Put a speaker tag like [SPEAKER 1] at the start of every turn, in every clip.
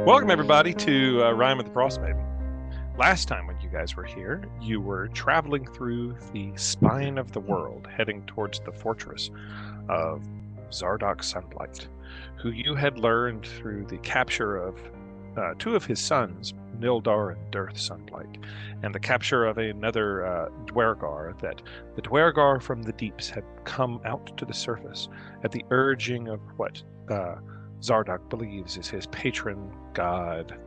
[SPEAKER 1] Welcome, everybody, to Rime of the Frostmaiden. Last time when you guys were here, you were traveling through the spine of the world, heading towards the fortress of Zardoc Sunlight, who you had learned through the capture of two of his sons, Nildar and Dearth Sunlight, and the capture of another Dwergar, that the Dwergar from the deeps had come out to the surface at the urging of what Zardoc believes is his patron god,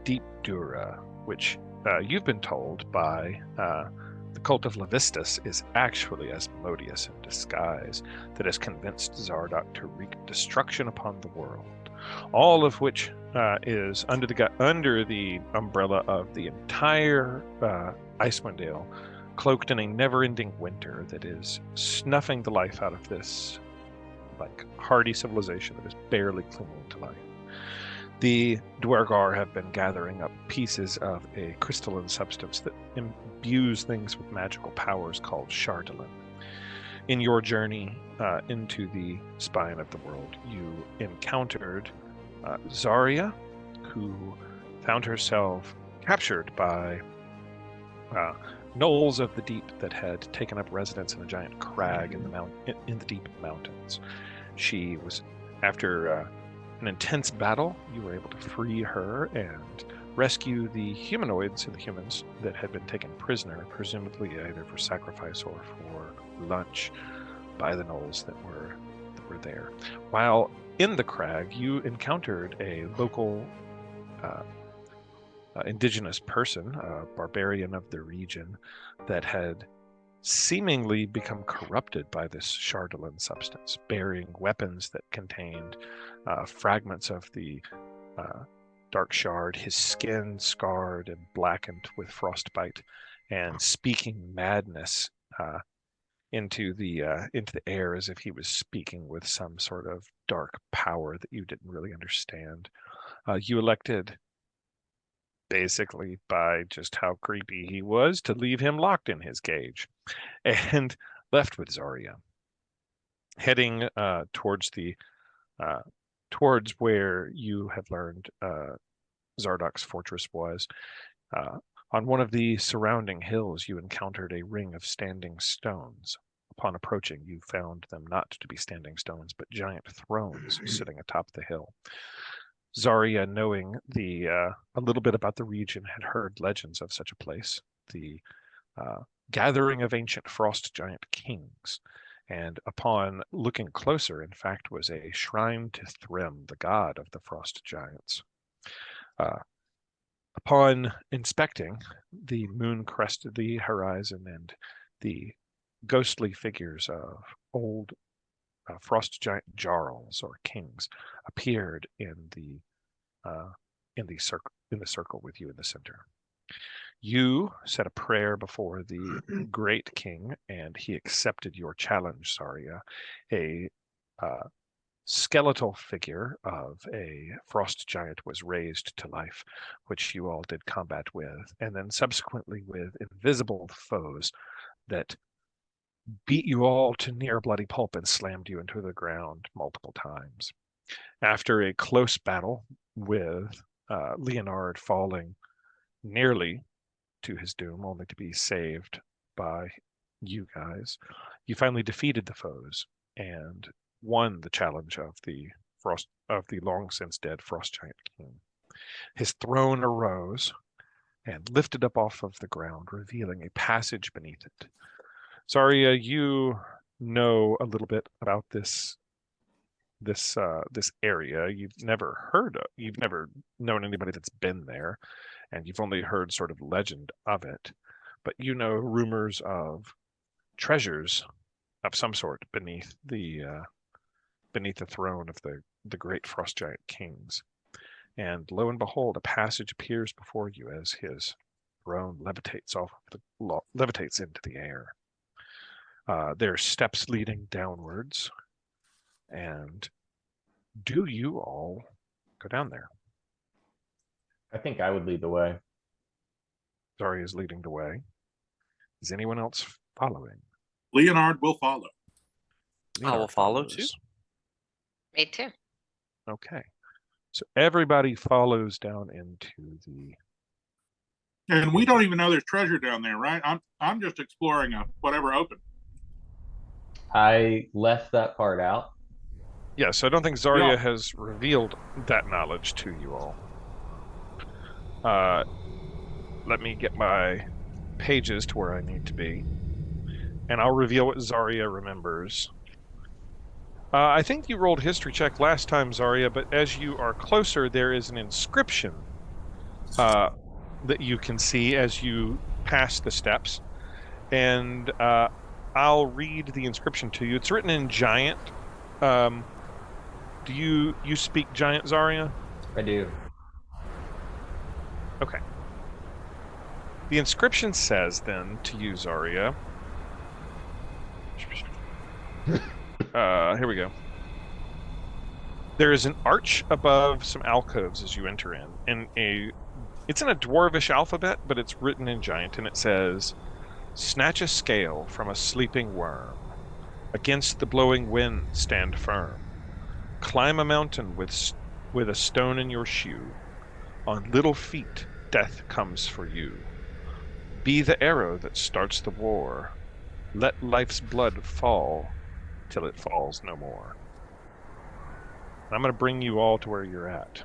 [SPEAKER 1] Deep Dura, which you've been told by the cult of Levistus is actually Asmodeus in disguise that has convinced Zardoc to wreak destruction upon the world. All of which is under the umbrella of the entire Icewind Ale, cloaked in a never-ending winter that is snuffing the life out of this hardy civilization that is barely clinging to life. The Dwergar have been gathering up pieces of a crystalline substance that imbues things with magical powers called Chardolin. In your journey into the spine of the world, you encountered Zarya, who found herself captured by gnolls of the deep that had taken up residence in a giant crag in the deep mountains. She was, after an intense battle, you were able to free her and rescue the humanoids and the humans that had been taken prisoner, presumably either for sacrifice or for lunch, by the gnolls that were there. While in the crag, you encountered a local indigenous person, a barbarian of the region, that had seemingly become corrupted by this Chardolin substance, bearing weapons that contained fragments of the dark shard, his skin scarred and blackened with frostbite, and speaking madness into the air as if he was speaking with some sort of dark power that you didn't really understand. You elected, basically by just how creepy he was, to leave him locked in his cage, and left with Zarya, heading towards where you had learned Zardoc's fortress was. On one of the surrounding hills, you encountered a ring of standing stones. Upon approaching, you found them not to be standing stones, but giant thrones sitting atop the hill. Zarya, knowing a little bit about the region, had heard legends of such a place, the gathering of ancient frost giant kings, and upon looking closer, in fact, was a shrine to Thrym, the god of the frost giants. Upon inspecting, the moon crested the horizon, and the ghostly figures of old frost giant jarls or kings appeared in the circle with you in the center. You said a prayer before the great king, and he accepted your challenge, Zarya. A skeletal figure of a frost giant was raised to life, which you all did combat with, and then subsequently with invisible foes that beat you all to near bloody pulp and slammed you into the ground multiple times. After a close battle with Leonard falling nearly to his doom, only to be saved by you guys, you finally defeated the foes and won the challenge of the long since dead frost giant king. His throne arose and lifted up off of the ground, revealing a passage beneath it. Zarya, you know a little bit about this area. You've never known anybody that's been there, and you've only heard sort of legend of it, but you know rumors of treasures of some sort beneath the throne of the great frost giant kings. And lo and behold, a passage appears before you as his throne levitates into the air. There are steps leading downwards, and do you all go down there?
[SPEAKER 2] I think I would lead the way.
[SPEAKER 1] Zarya is leading the way. Is anyone else following?
[SPEAKER 3] Leonard will follow.
[SPEAKER 4] I will follow too.
[SPEAKER 5] Me too.
[SPEAKER 1] Okay. So everybody follows down into the.
[SPEAKER 3] And we don't even know there's treasure down there, right? I'm just exploring whatever open.
[SPEAKER 2] I left that part out.
[SPEAKER 1] Yeah, so I don't think Zarya
[SPEAKER 3] Yeah.
[SPEAKER 1] has revealed that knowledge to you all. Let me get my pages to where I need to be, and I'll reveal what Zarya remembers. I think you rolled history check last time, Zarya, but as you are closer, there is an inscription that you can see as you pass the steps, and I'll read the inscription to you. It's written in Giant. Do you speak Giant, Zarya?
[SPEAKER 2] I do.
[SPEAKER 1] Okay. The inscription says then to you, Zarya. Here we go. There is an arch above some alcoves as you enter in, it's in a dwarvish alphabet, but it's written in Giant, and it says, "Snatch a scale from a sleeping worm. Against the blowing wind stand firm. Climb a mountain with a stone in your shoe. On little feet death comes for you. Be the arrow that starts the war. Let life's blood fall till it falls no more." And I'm going to bring you all to where you're at.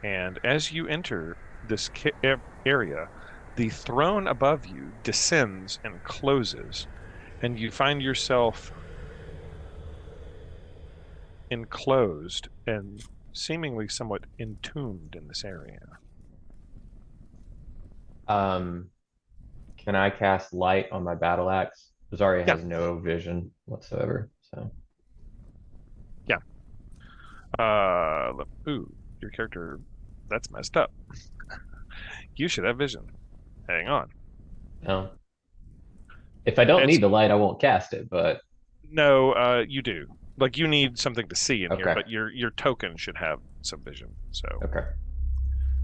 [SPEAKER 1] And as you enter this area, the throne above you descends and closes, and you find yourself enclosed and seemingly somewhat entombed in this area.
[SPEAKER 2] Can I cast light on my battle axe? Zarya
[SPEAKER 1] Yeah.
[SPEAKER 2] has no vision whatsoever, so.
[SPEAKER 1] Yeah. Ooh, your character, that's messed up. You should have vision. Hang on.
[SPEAKER 2] No. If I don't need the light, I won't cast it, but.
[SPEAKER 1] No, you do. Like, you need something to see in here,
[SPEAKER 2] Okay.
[SPEAKER 1] but your token should have some vision. So
[SPEAKER 2] Okay.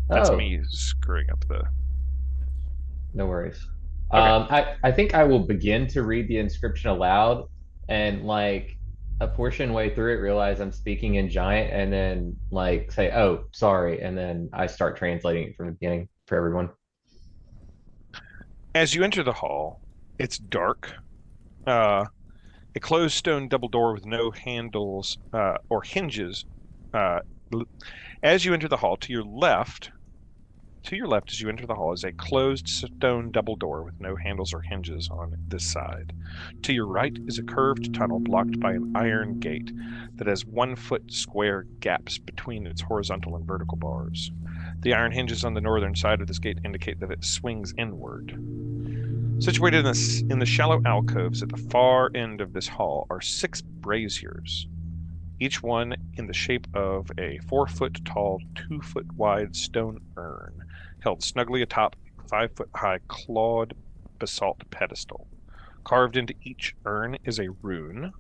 [SPEAKER 1] that's me screwing up the.
[SPEAKER 2] No worries.
[SPEAKER 1] Okay.
[SPEAKER 2] I think I will begin to read the inscription aloud, and like a portion way through it, realize I'm speaking in Giant, and then like say, "Oh, sorry," and then I start translating it from the beginning for everyone.
[SPEAKER 1] As you enter the hall, it's dark. A closed stone double door with no handles or hinges. As you enter the hall, to your left as you enter the hall is a closed stone double door with no handles or hinges on this side. To your right is a curved tunnel blocked by an iron gate that has 1 foot square gaps between its horizontal and vertical bars. The iron hinges on the northern side of this gate indicate that it swings inward. Situated in the shallow alcoves at the far end of this hall are 6 braziers, each one in the shape of a 4 foot tall, 2 foot wide stone urn, held snugly atop a 5 foot high clawed basalt pedestal. Carved into each urn is a rune,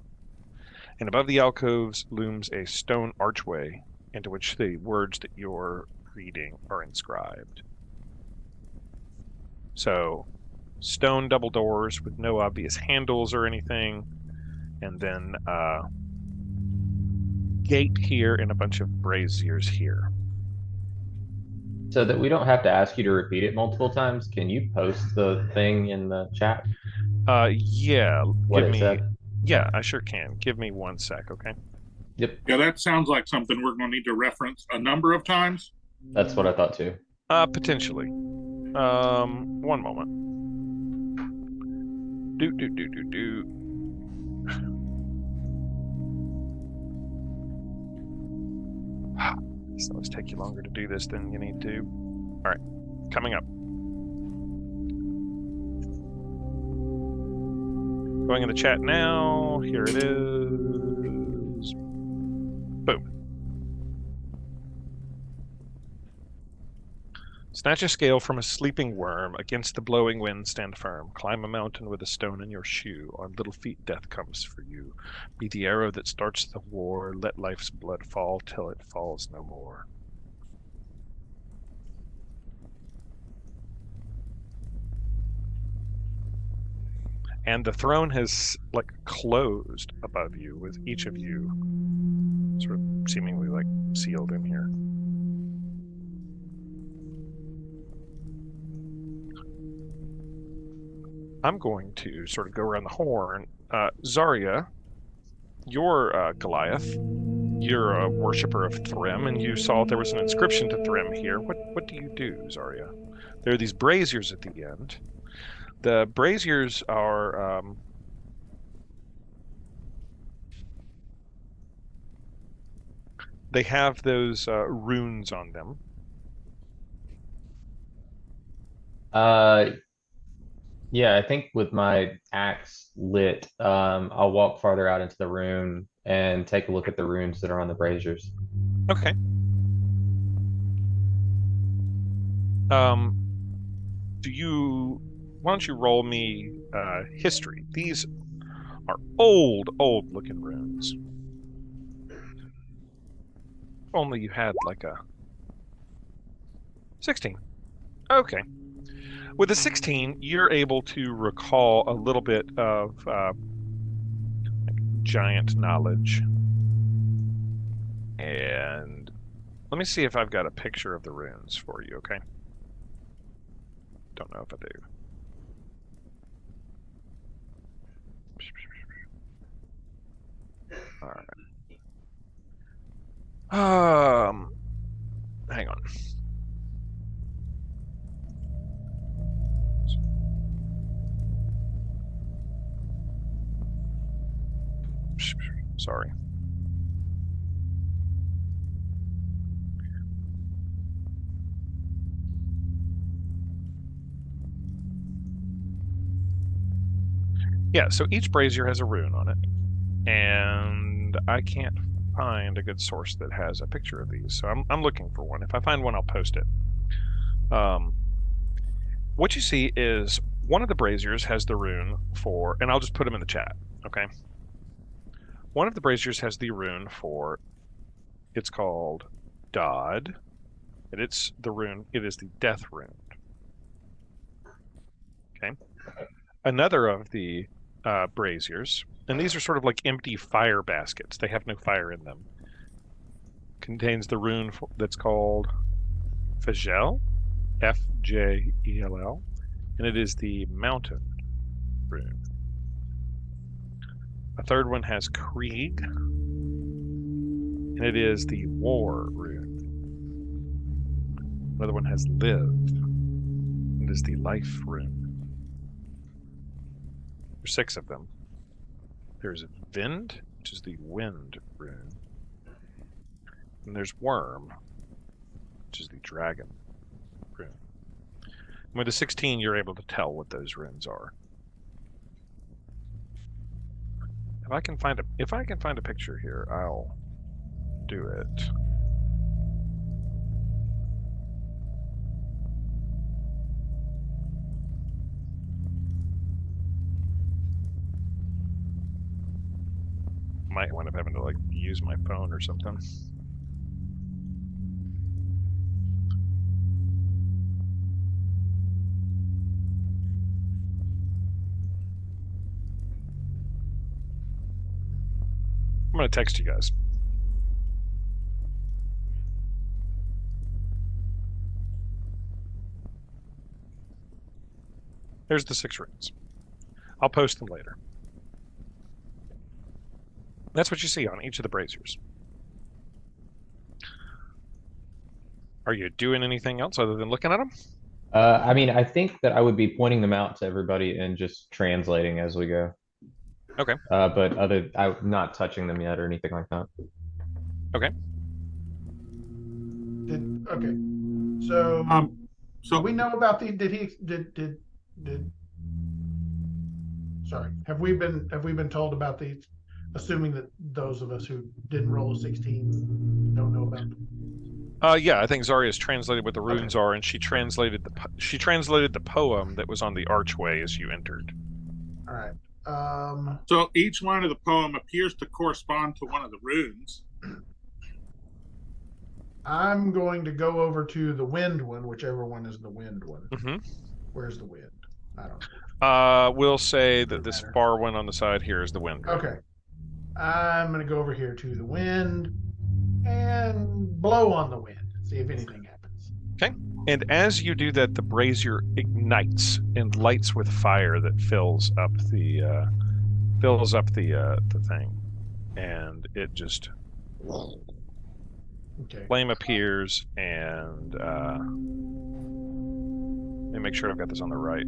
[SPEAKER 1] and above the alcoves looms a stone archway into which the words that you're reading are inscribed. So, stone double doors with no obvious handles or anything, and then gate here and a bunch of braziers here.
[SPEAKER 2] So that we don't have to ask you to repeat it multiple times, can you post the thing in the chat?
[SPEAKER 1] Yeah.
[SPEAKER 2] What it said?
[SPEAKER 1] Yeah, I sure can. Give me 1 sec, okay?
[SPEAKER 2] Yep.
[SPEAKER 3] Yeah, that sounds like something we're going to need to reference a number of times.
[SPEAKER 2] That's what I thought too.
[SPEAKER 1] Potentially. 1 moment. This always take you longer to do this than you need to. All right, coming up. Going in the chat now. Here it is. Boom. Snatch a scale from a sleeping worm. Against the blowing wind stand firm. Climb a mountain with a stone in your shoe. On little feet death comes for you. Be the arrow that starts the war. Let life's blood fall till it falls no more. and the throne has like closed above you, with each of you sort of seemingly like sealed in here. I'm going to sort of go around the horn. Zarya, you're Goliath. You're a worshiper of Thrym, and you saw there was an inscription to Thrym here. What do you do, Zarya? There are these braziers at the end. The braziers are they have those runes on them.
[SPEAKER 2] Yeah, I think with my axe lit, I'll walk farther out into the room and take a look at the runes that are on the braziers.
[SPEAKER 1] Okay. Why don't you roll me history? These are old looking runes. If only you had like a 16. Okay. With a 16, you're able to recall a little bit of giant knowledge. And let me see if I've got a picture of the runes for you, okay? Don't know if I do. All right. Hang on. Sorry. Yeah, so each brazier has a rune on it, and I can't find a good source that has a picture of these, so I'm looking for one. If I find one, I'll post it. What you see is one of the braziers has the rune for, and I'll just put them in the chat, okay? One of the braziers has the rune for, it's called Dodd, and it's the rune, it is the death rune. Okay. Another of the braziers, and these are sort of like empty fire baskets, they have no fire in them, contains the rune that's called Fjell, Fjell, and it is the mountain rune. A third one has Krieg, and it is the war rune. Another one has Live, and it is the life rune. There's 6 of them. There's Vind, which is the wind rune. And there's Worm, which is the dragon rune. And with the 16, you're able to tell what those runes are. If I can find a picture here, I'll do it. Might wind up having to like use my phone or something. I'm going to text you guys. There's the 6 runes. I'll post them later. That's what you see on each of the braziers. Are you doing anything else other than looking at them?
[SPEAKER 2] I mean, I think that I would be pointing them out to everybody and just translating as we go.
[SPEAKER 1] Okay.
[SPEAKER 2] But I'm not touching them yet or anything like that.
[SPEAKER 1] Okay.
[SPEAKER 4] Okay. So we know about the sorry. Have we been told about these? Assuming that those of us who didn't roll a 16 don't know about them.
[SPEAKER 1] Yeah, I think Zarya's translated what the runes are, and she translated the poem that was on the archway as you entered.
[SPEAKER 4] All right.
[SPEAKER 3] So each line of the poem appears to correspond to one of the runes.
[SPEAKER 4] I'm going to go over to the wind one, whichever one is the wind one.
[SPEAKER 1] Mm-hmm.
[SPEAKER 4] Where's the wind? I don't know.
[SPEAKER 1] We'll say that this
[SPEAKER 4] Matter.
[SPEAKER 1] far one on the side here is the wind.
[SPEAKER 4] Okay. I'm gonna go over here to the wind and blow on the wind. See if anything happens.
[SPEAKER 1] Okay. And as you do that, the brazier ignites and lights with fire that fills up the thing, and it just
[SPEAKER 4] Okay.
[SPEAKER 1] flame appears, and let me make sure I've got this on the right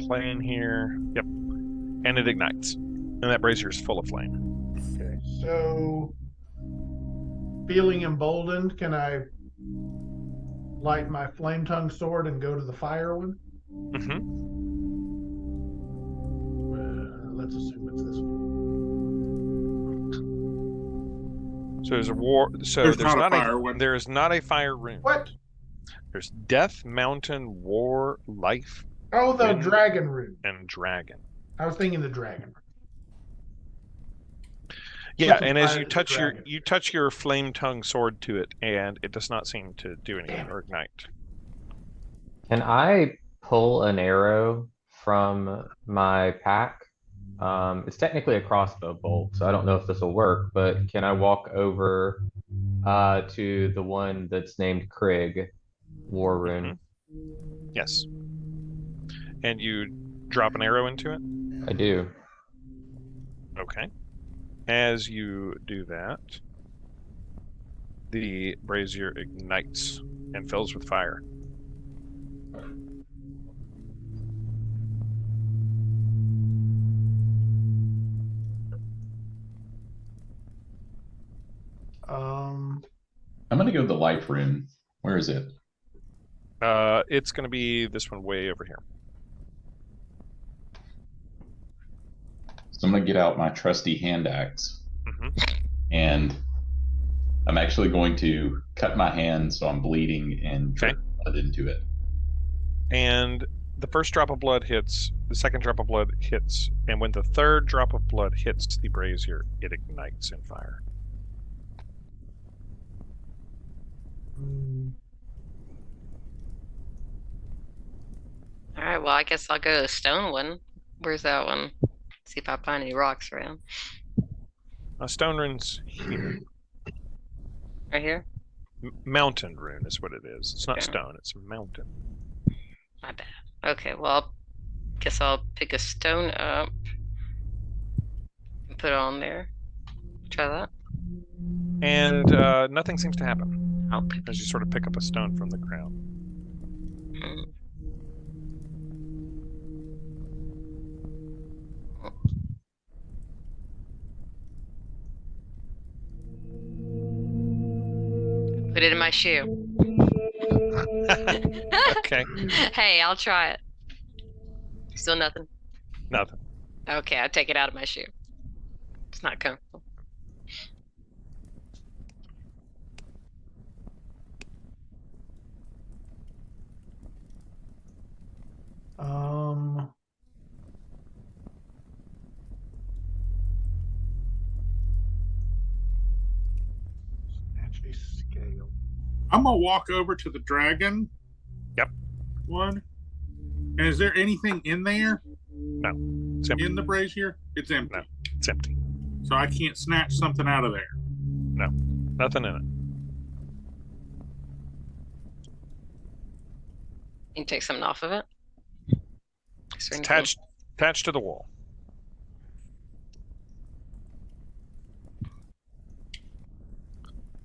[SPEAKER 1] plane here. Yep. And it ignites, and that brazier is full of flame.
[SPEAKER 4] Okay. So, feeling emboldened, can I light my flame tongue sword and go to the fire one?
[SPEAKER 1] Mm-hmm.
[SPEAKER 4] Let's assume it's this one.
[SPEAKER 1] So there's a war. So
[SPEAKER 3] There's
[SPEAKER 1] there's
[SPEAKER 3] not a
[SPEAKER 1] not
[SPEAKER 3] fire one.
[SPEAKER 1] there is not a fire rune.
[SPEAKER 4] What?
[SPEAKER 1] There's death, mountain, war, life,
[SPEAKER 4] Oh, the
[SPEAKER 1] Wind.
[SPEAKER 4] dragon rune.
[SPEAKER 1] and dragon.
[SPEAKER 4] I was thinking the dragon rune.
[SPEAKER 1] Yeah,
[SPEAKER 4] Something
[SPEAKER 1] and as
[SPEAKER 4] fire
[SPEAKER 1] you
[SPEAKER 4] is a
[SPEAKER 1] touch
[SPEAKER 4] dragon.
[SPEAKER 1] you touch your flame tongue sword to it, and it does not seem to do anything
[SPEAKER 4] Damn it.
[SPEAKER 1] or ignite.
[SPEAKER 2] Can I pull an arrow from my pack? It's technically a crossbow bolt, so I don't know if this will work, but can I walk over to the one that's named Krieg, War Rune?
[SPEAKER 1] Yes. And you drop an arrow into it.
[SPEAKER 2] I do.
[SPEAKER 1] Okay. As you do that, the brazier ignites and fills with fire.
[SPEAKER 5] I'm gonna go with the life rune. Where is it?
[SPEAKER 1] It's going to be this one way over here.
[SPEAKER 5] So I'm gonna get out my trusty hand axe,
[SPEAKER 1] Mhm.
[SPEAKER 5] and I'm actually going to cut my hand so I'm bleeding and
[SPEAKER 1] Okay.
[SPEAKER 5] drip blood into it.
[SPEAKER 1] And the first drop of blood hits, the second drop of blood hits, and when the third drop of blood hits the brazier, it ignites in fire.
[SPEAKER 6] All right, well, I guess I'll go to the stone one. Where's that one? See if I find any rocks around.
[SPEAKER 1] Stone rune's here.
[SPEAKER 6] Right here?
[SPEAKER 1] Mountain rune is what it is. It's not
[SPEAKER 6] Yeah.
[SPEAKER 1] stone, it's mountain.
[SPEAKER 6] My bad. Okay, well, guess I'll pick a stone up and put it on there. Try that.
[SPEAKER 1] And nothing seems to happen
[SPEAKER 6] I'll pick
[SPEAKER 1] as you sort of pick up a stone from the ground.
[SPEAKER 6] mm. Put it in my shoe.
[SPEAKER 1] Okay,
[SPEAKER 6] Hey, I'll try it. Still nothing.
[SPEAKER 1] nothing.
[SPEAKER 6] Okay, I take it out of my shoe. It's not comfortable.
[SPEAKER 4] Actually, scale.
[SPEAKER 3] I'm gonna walk over to the dragon.
[SPEAKER 1] Yep.
[SPEAKER 3] One. And is there anything in there
[SPEAKER 1] It's empty.
[SPEAKER 3] in the brazier? It's empty.
[SPEAKER 1] No. It's empty.
[SPEAKER 3] So I can't snatch something out of there.
[SPEAKER 1] Nothing in it.
[SPEAKER 6] You can take something off of it. Is there
[SPEAKER 1] It's
[SPEAKER 6] anything-
[SPEAKER 1] attached to the wall.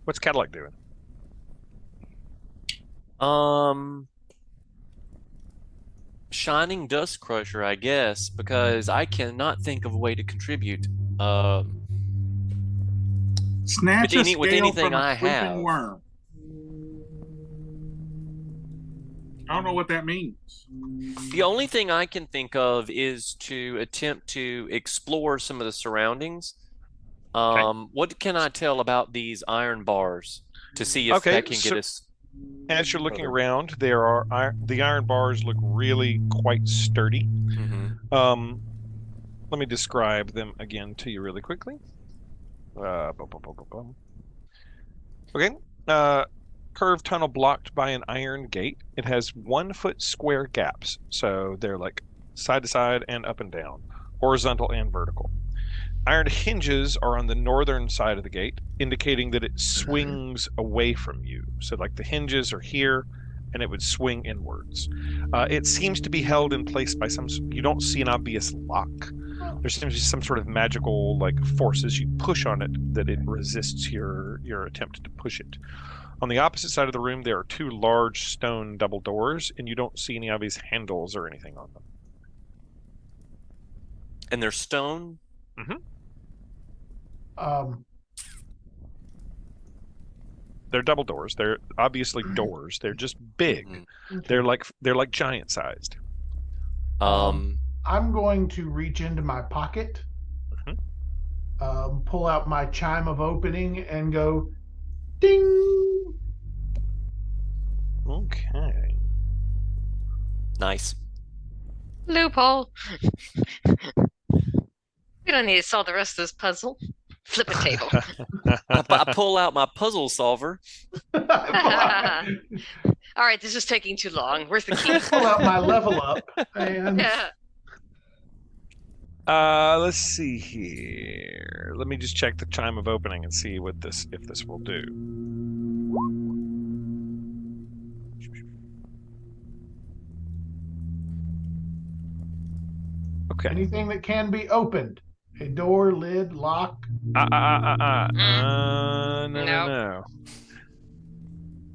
[SPEAKER 1] What's Cadillac doing?
[SPEAKER 7] Shining Dust Crusher, I guess, because I cannot think of a way to contribute.
[SPEAKER 3] Snatch
[SPEAKER 7] With
[SPEAKER 3] a
[SPEAKER 7] with
[SPEAKER 3] scale
[SPEAKER 7] anything
[SPEAKER 3] from a
[SPEAKER 7] I
[SPEAKER 3] creeping
[SPEAKER 7] have.
[SPEAKER 3] worm. I don't know what that means.
[SPEAKER 7] The only thing I can think of is to attempt to explore some of the surroundings. What can I tell about these iron bars to see if
[SPEAKER 1] Okay,
[SPEAKER 7] that can
[SPEAKER 1] so-
[SPEAKER 7] get us?
[SPEAKER 1] As you're looking around, there are the iron bars look really quite sturdy.
[SPEAKER 7] Mhm.
[SPEAKER 1] Let me describe them again to you really quickly. Okay. Curved tunnel blocked by an iron gate. It has 1 foot square gaps, so they're like side to side and up and down, horizontal and vertical. Iron hinges are on the northern side of the gate, indicating that it swings away from you. So like the hinges are here, and it would swing inwards. It seems to be held in place by you don't see an obvious lock. There seems to be some sort of magical like forces. You push on it that it resists your attempt to push it. On the opposite side of the room, there are 2 large stone double doors, and you don't see any obvious handles or anything on them.
[SPEAKER 7] And they're stone?
[SPEAKER 1] They're double doors. They're obviously doors. They're just big. They're like giant sized.
[SPEAKER 4] I'm going to reach into my pocket, pull out my chime of opening, and go, ding.
[SPEAKER 1] Okay.
[SPEAKER 7] Nice.
[SPEAKER 6] Loophole. We don't need to solve the rest of this puzzle. Flip a table.
[SPEAKER 7] I pull out my puzzle solver.
[SPEAKER 6] All right, this is taking too long. Where's the key?
[SPEAKER 4] Pull out my level up. And
[SPEAKER 1] let's see here. Let me just check the chime of opening and see if this will do. Okay.
[SPEAKER 4] anything that can be opened. A door, lid, lock.
[SPEAKER 1] No.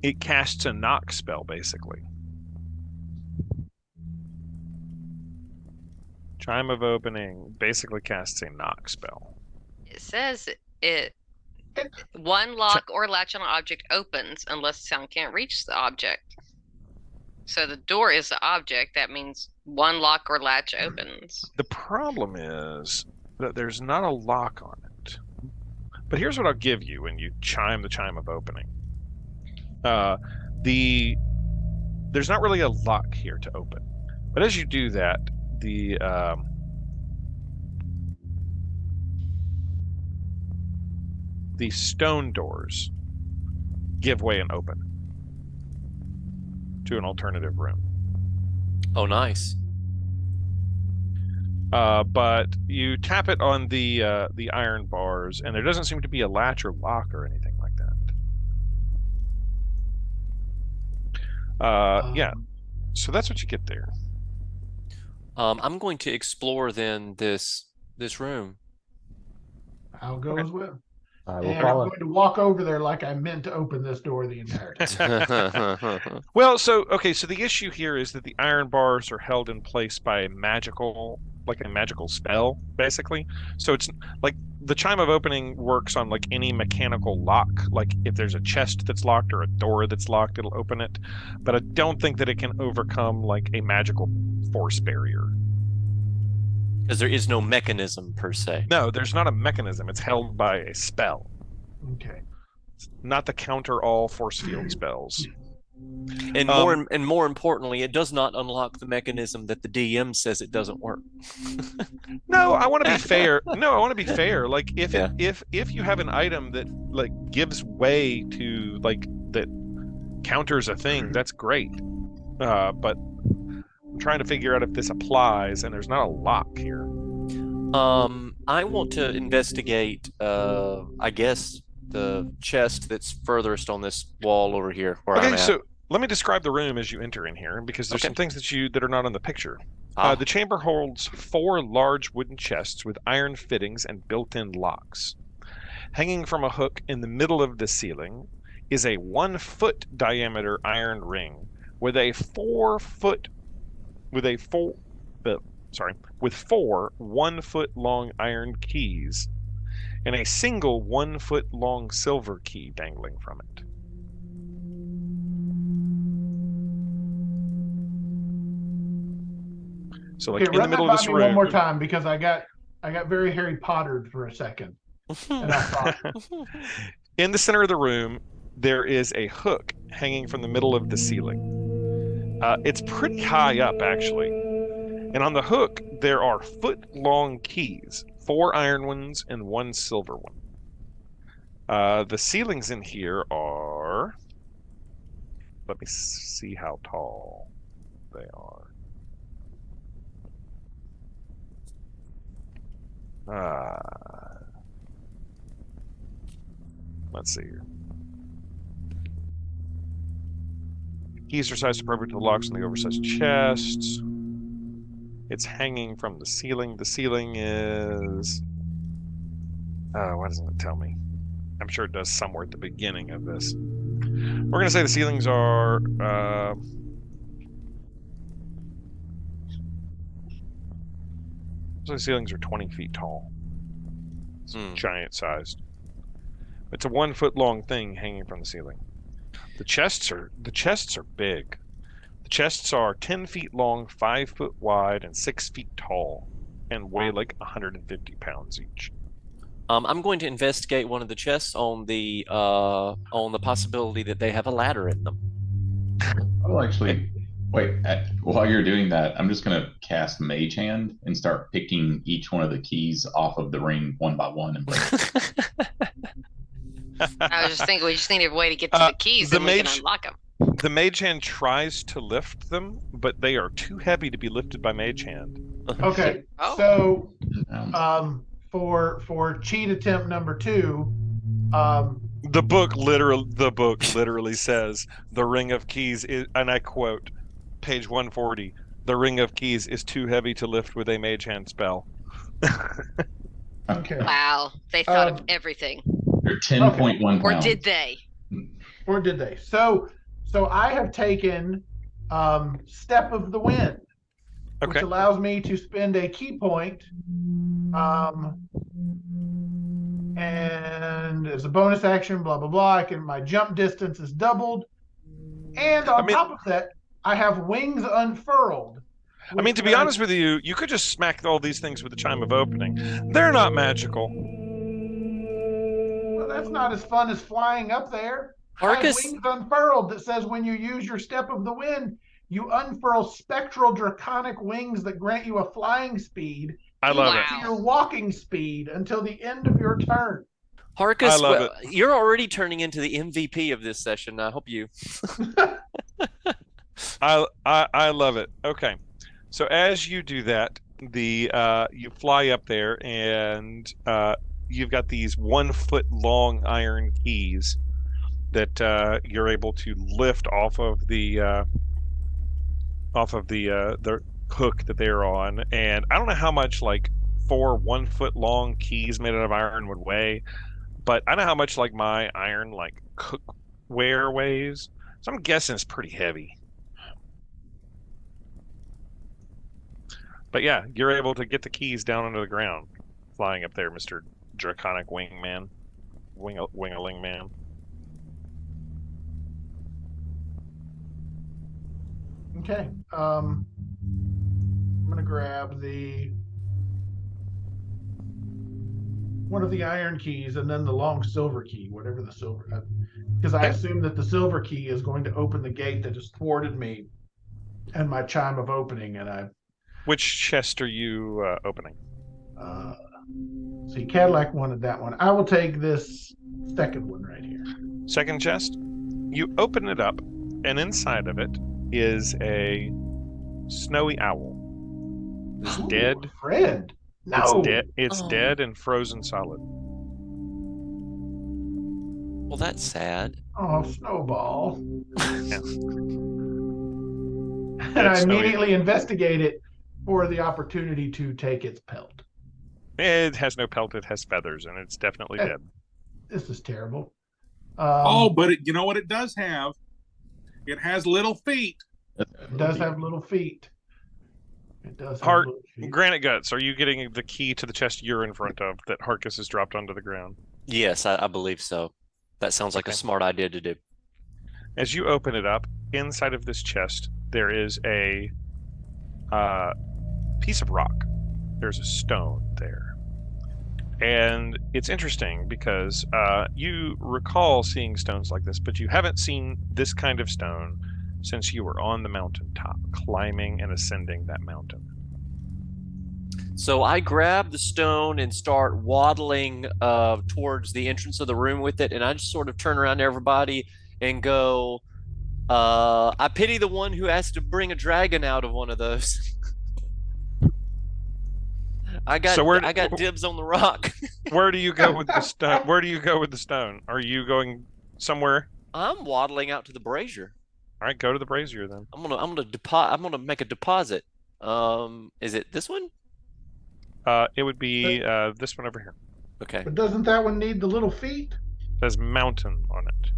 [SPEAKER 1] It casts a knock spell, basically. Chime of opening basically casts a knock spell.
[SPEAKER 6] It says one lock or latch on an object opens unless sound can't reach the object. So the door is the object. That means one lock or latch opens. The
[SPEAKER 1] problem is that there's not a lock on it. But here's what I'll give you when you chime the chime of opening. There's not really a lock here to open. But as you do that, the stone doors give way and open to an alternative room.
[SPEAKER 7] Oh, nice.
[SPEAKER 1] But you tap it on the iron bars, and there doesn't seem to be a latch or lock or anything like that. Yeah. So that's what you get there.
[SPEAKER 7] I'm going to explore then this room.
[SPEAKER 4] I'll go as well.
[SPEAKER 2] I will
[SPEAKER 4] And I'm
[SPEAKER 2] follow.
[SPEAKER 4] going to walk over there like I meant to open this door the entire time.
[SPEAKER 1] Well, so the issue here is that the iron bars are held in place by a magical spell, basically. So it's like the chime of opening works on like any mechanical lock. Like if there's a chest that's locked or a door that's locked, it'll open it. But I don't think that it can overcome like a magical force barrier.
[SPEAKER 7] Because there is no mechanism per se.
[SPEAKER 1] No, there's not a mechanism. It's held by a spell.
[SPEAKER 4] Okay.
[SPEAKER 1] It's not the counter all force field spells.
[SPEAKER 7] And more importantly, it does not unlock the mechanism that the DM says it doesn't work.
[SPEAKER 1] No, I want to be fair. Like if you have an item that like gives way to like that counters a thing, that's great. But I'm trying to figure out if this applies, and there's not a lock here.
[SPEAKER 7] I want to investigate, I guess, the chest that's furthest on this wall over here where I'm at.
[SPEAKER 1] So let me describe the room as you enter in here, because there's some things that are not on the picture. The chamber holds 4 large wooden chests with iron fittings and built-in locks. Hanging from a hook in the middle of the ceiling is a 1-foot diameter iron ring with 4 1-foot long iron keys and a single 1-foot long silver key dangling from it. So like in the middle of this room.
[SPEAKER 4] One more time, because I got very Harry Pottered for a second. And I thought,
[SPEAKER 1] in the center of the room, there is a hook hanging from the middle of the ceiling. It's pretty high up, actually. And on the hook, there are foot-long keys, 4 iron ones and 1 silver one. The ceilings in here are... Let me see how tall they are. Let's see here. Keys are sized appropriate to the locks on the oversized chests. It's hanging from the ceiling. The ceiling is... why doesn't it tell me? I'm sure it does somewhere at the beginning of this. We're going to say the ceilings are... so the ceilings are 20 feet tall. It's giant sized. It's a 1 foot long thing hanging from the ceiling. The chests are big. The chests are 10 feet long, 5 foot wide, and 6 feet tall, and weigh like 150 pounds each.
[SPEAKER 7] I'm going to investigate one of the chests on the possibility that they have a ladder in them.
[SPEAKER 5] Oh, actually, wait. While you're doing that, I'm just gonna cast Mage Hand and start picking each one of the keys off of the ring one by one and bring it.
[SPEAKER 6] I was just thinking we just need a way to get to the keys and we can unlock them.
[SPEAKER 1] The Mage Hand tries to lift them, but they are too heavy to be lifted by Mage Hand.
[SPEAKER 4] Okay, so for cheat attempt number 2,
[SPEAKER 1] the book literally says the Ring of Keys is, and I quote, page 140, the Ring of Keys is too heavy to lift with a Mage Hand spell.
[SPEAKER 4] okay.
[SPEAKER 6] Wow, they thought of everything.
[SPEAKER 5] They're 10.1 pounds.
[SPEAKER 6] Or did they?
[SPEAKER 4] Or did they? So I have taken Step of the Wind, which allows me to spend a key point, and as a bonus action, blah blah blah. My jump distance is doubled, and on top of that, I have Wings Unfurled.
[SPEAKER 1] I mean, to be honest with you, you could just smack all these things with the Chime of Opening. They're not magical.
[SPEAKER 4] Well, that's not as fun as flying up there. I have Wings Unfurled that says when you use your Step of the Wind, you unfurl spectral draconic wings that grant you a flying speed.
[SPEAKER 1] I love
[SPEAKER 4] to your walking speed until the end of your turn.
[SPEAKER 7] Harkus,
[SPEAKER 1] I love it.
[SPEAKER 7] You're already turning into the MVP of this session. I hope you.
[SPEAKER 1] I love it. Okay, so as you do that, you fly up there, and you've got these 1 foot long iron keys that you're able to lift off of the hook that they're on. And I don't know how much like 4 1 foot long keys made out of iron would weigh, but I know how much like my iron like cookware weighs, so I'm guessing it's pretty heavy. But yeah, you're able to get the keys down into the ground, flying up there, Mr. Draconic Wingman, Wingaling Man.
[SPEAKER 4] Okay, I'm gonna grab one of the iron keys and then the long silver key, whatever the silver, because I assume that the silver key is going to open the gate that has thwarted me and my Chime of Opening, and
[SPEAKER 1] Which chest are you opening?
[SPEAKER 4] See, Cadillac wanted that one. I will take this second one right here.
[SPEAKER 1] Second chest? You open it up, and inside of it is a snowy owl. It's dead.
[SPEAKER 4] Fred. No.
[SPEAKER 1] It's dead. It's dead and frozen solid.
[SPEAKER 7] Well, that's sad.
[SPEAKER 4] Oh, Snowball.
[SPEAKER 1] Yeah.
[SPEAKER 4] And I immediately investigate it for the opportunity to take its pelt.
[SPEAKER 1] It has no pelt. It has feathers, and it's definitely dead.
[SPEAKER 4] This is terrible.
[SPEAKER 3] But you know what it does have? It has little feet.
[SPEAKER 4] It does have little feet. It does have
[SPEAKER 1] Heart,
[SPEAKER 4] little feet.
[SPEAKER 1] Granite Guts, are you getting the key to the chest you're in front of that Harkus has dropped onto the ground?
[SPEAKER 7] Yes, I believe so. That sounds like a smart idea to do.
[SPEAKER 1] As you open it up, inside of this chest, there is a piece of rock. There's a stone there. And it's interesting because you recall seeing stones like this, but you haven't seen this kind of stone since you were on the mountaintop, climbing and ascending that mountain.
[SPEAKER 7] So I grab the stone and start waddling towards the entrance of the room with it, and I just sort of turn around to everybody and go, I pity the one who has to bring a dragon out of one of those. I got
[SPEAKER 1] So
[SPEAKER 7] I got dibs on the rock.
[SPEAKER 1] Where do you go with the stone? Where do you go with the stone? Are you going somewhere?
[SPEAKER 7] I'm waddling out to the brazier.
[SPEAKER 1] All right, go to the brazier then.
[SPEAKER 7] I'm gonna make a deposit. Is it this one?
[SPEAKER 1] It would be this one over here.
[SPEAKER 7] Okay.
[SPEAKER 4] But doesn't that one need the little feet?
[SPEAKER 1] It says mountain on it.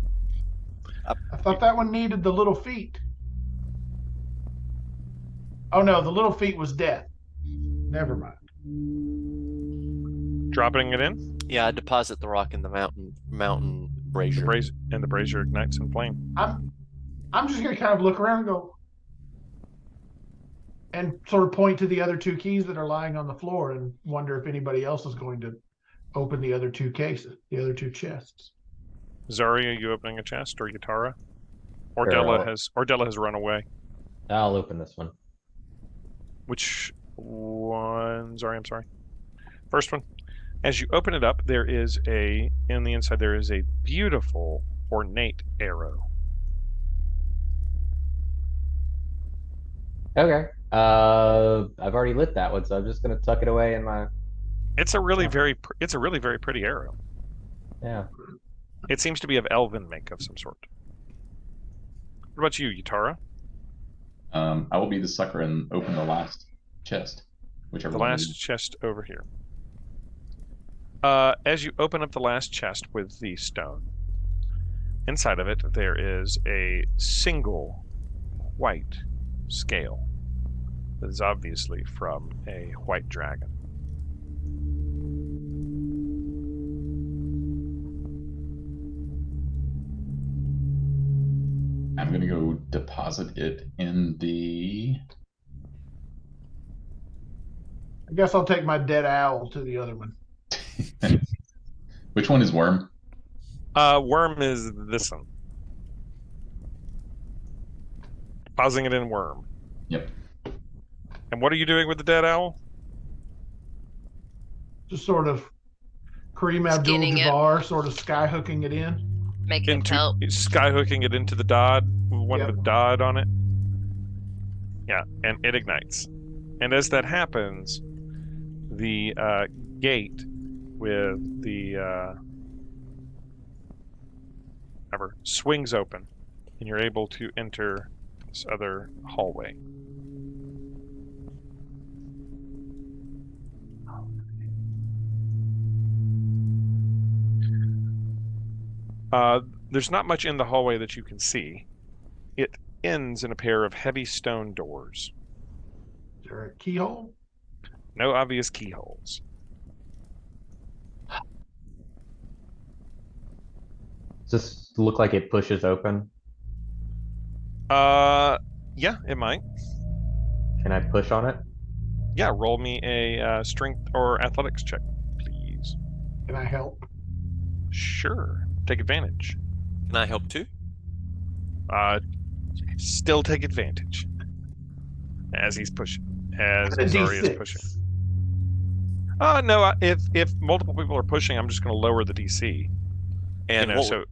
[SPEAKER 4] I thought that one needed the little feet. Oh no, the little feet was death. Never mind.
[SPEAKER 1] Dropping it in.
[SPEAKER 7] Yeah, I deposit the rock in the mountain brazier.
[SPEAKER 1] The brazier ignites in flame.
[SPEAKER 4] I'm just gonna kind of look around and go and sort of point to the other two keys that are lying on the floor and wonder if anybody else is going to open the other two cases, the other two chests.
[SPEAKER 1] Zari, are you opening a chest, or Yatara?
[SPEAKER 2] Sure,
[SPEAKER 1] Ordella has run away.
[SPEAKER 2] I'll open this one.
[SPEAKER 1] Which one? Zari, I'm sorry. First one. As you open it up, in the inside there is a beautiful, ornate arrow.
[SPEAKER 2] Okay. I've already lit that one, so I'm just gonna tuck it away in my.
[SPEAKER 1] It's a really very pretty arrow.
[SPEAKER 2] Yeah.
[SPEAKER 1] It seems to be of elven make of some sort. What about you, Yatara?
[SPEAKER 5] I will be the sucker and open the last chest, whichever
[SPEAKER 1] The
[SPEAKER 5] one.
[SPEAKER 1] last chest over here. As you open up the last chest with the stone, inside of it there is a single white scale that is obviously from a white dragon.
[SPEAKER 5] I'm gonna go deposit it in the.
[SPEAKER 4] I guess I'll take my dead owl to the other one.
[SPEAKER 5] Which one is worm?
[SPEAKER 1] Worm is this one. Pausing it in worm.
[SPEAKER 5] Yep.
[SPEAKER 1] And what are you doing with the dead owl?
[SPEAKER 4] Just sort of Kareem
[SPEAKER 6] Skinning it.
[SPEAKER 4] Abdul-Jabbar, sort of sky hooking it in.
[SPEAKER 6] Make it help.
[SPEAKER 1] Sky hooking it into the dot, one
[SPEAKER 4] Yep.
[SPEAKER 1] with dot on it. Yeah, and it ignites. And as that happens, the gate with the swings open, and you're able to enter this other hallway. There's not much in the hallway that you can see. It ends in a pair of heavy stone doors.
[SPEAKER 4] Is there a keyhole?
[SPEAKER 1] No obvious keyholes.
[SPEAKER 2] Does this look like it pushes open?
[SPEAKER 1] Yeah, it might.
[SPEAKER 2] Can I push on it?
[SPEAKER 1] Yeah, roll me a strength or athletics check, please.
[SPEAKER 4] Can I help?
[SPEAKER 1] Sure. Take advantage.
[SPEAKER 7] Can I help too?
[SPEAKER 1] Still take advantage. As he's pushing. As
[SPEAKER 4] A
[SPEAKER 1] Zari is
[SPEAKER 4] D6.
[SPEAKER 1] pushing. No, if multiple people are pushing, I'm just going to lower the DC.
[SPEAKER 7] And
[SPEAKER 1] So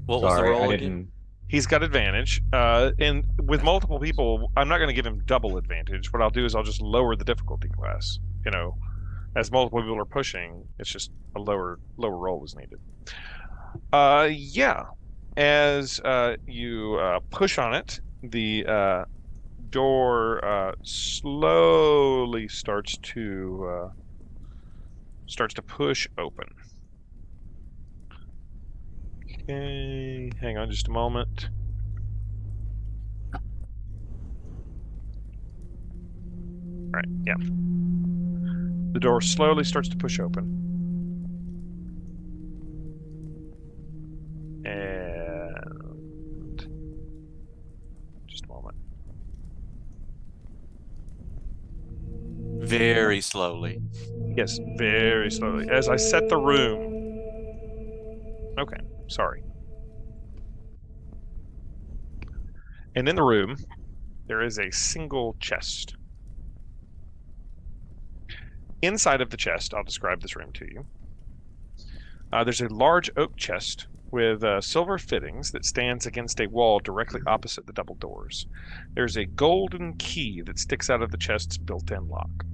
[SPEAKER 7] what was the
[SPEAKER 2] Sorry,
[SPEAKER 7] roll
[SPEAKER 2] I
[SPEAKER 7] again?
[SPEAKER 2] didn't.
[SPEAKER 1] he's got advantage. And with multiple people, I'm not going to give him double advantage. What I'll do is I'll just lower the difficulty class. As multiple people are pushing, it's just a lower roll is needed. Yeah. As you push on it, the door slowly starts to push open. Okay, hang on just a moment. All right, yeah. The door slowly starts to push open. And just a moment.
[SPEAKER 7] Very slowly.
[SPEAKER 1] Yes, very slowly. As I set the room. Okay, sorry. And in the room, there is a single chest. Inside of the chest, I'll describe this room to you. There's a large oak chest with silver fittings that stands against a wall directly opposite the double doors. There's a golden key that sticks out of the chest's built-in lock.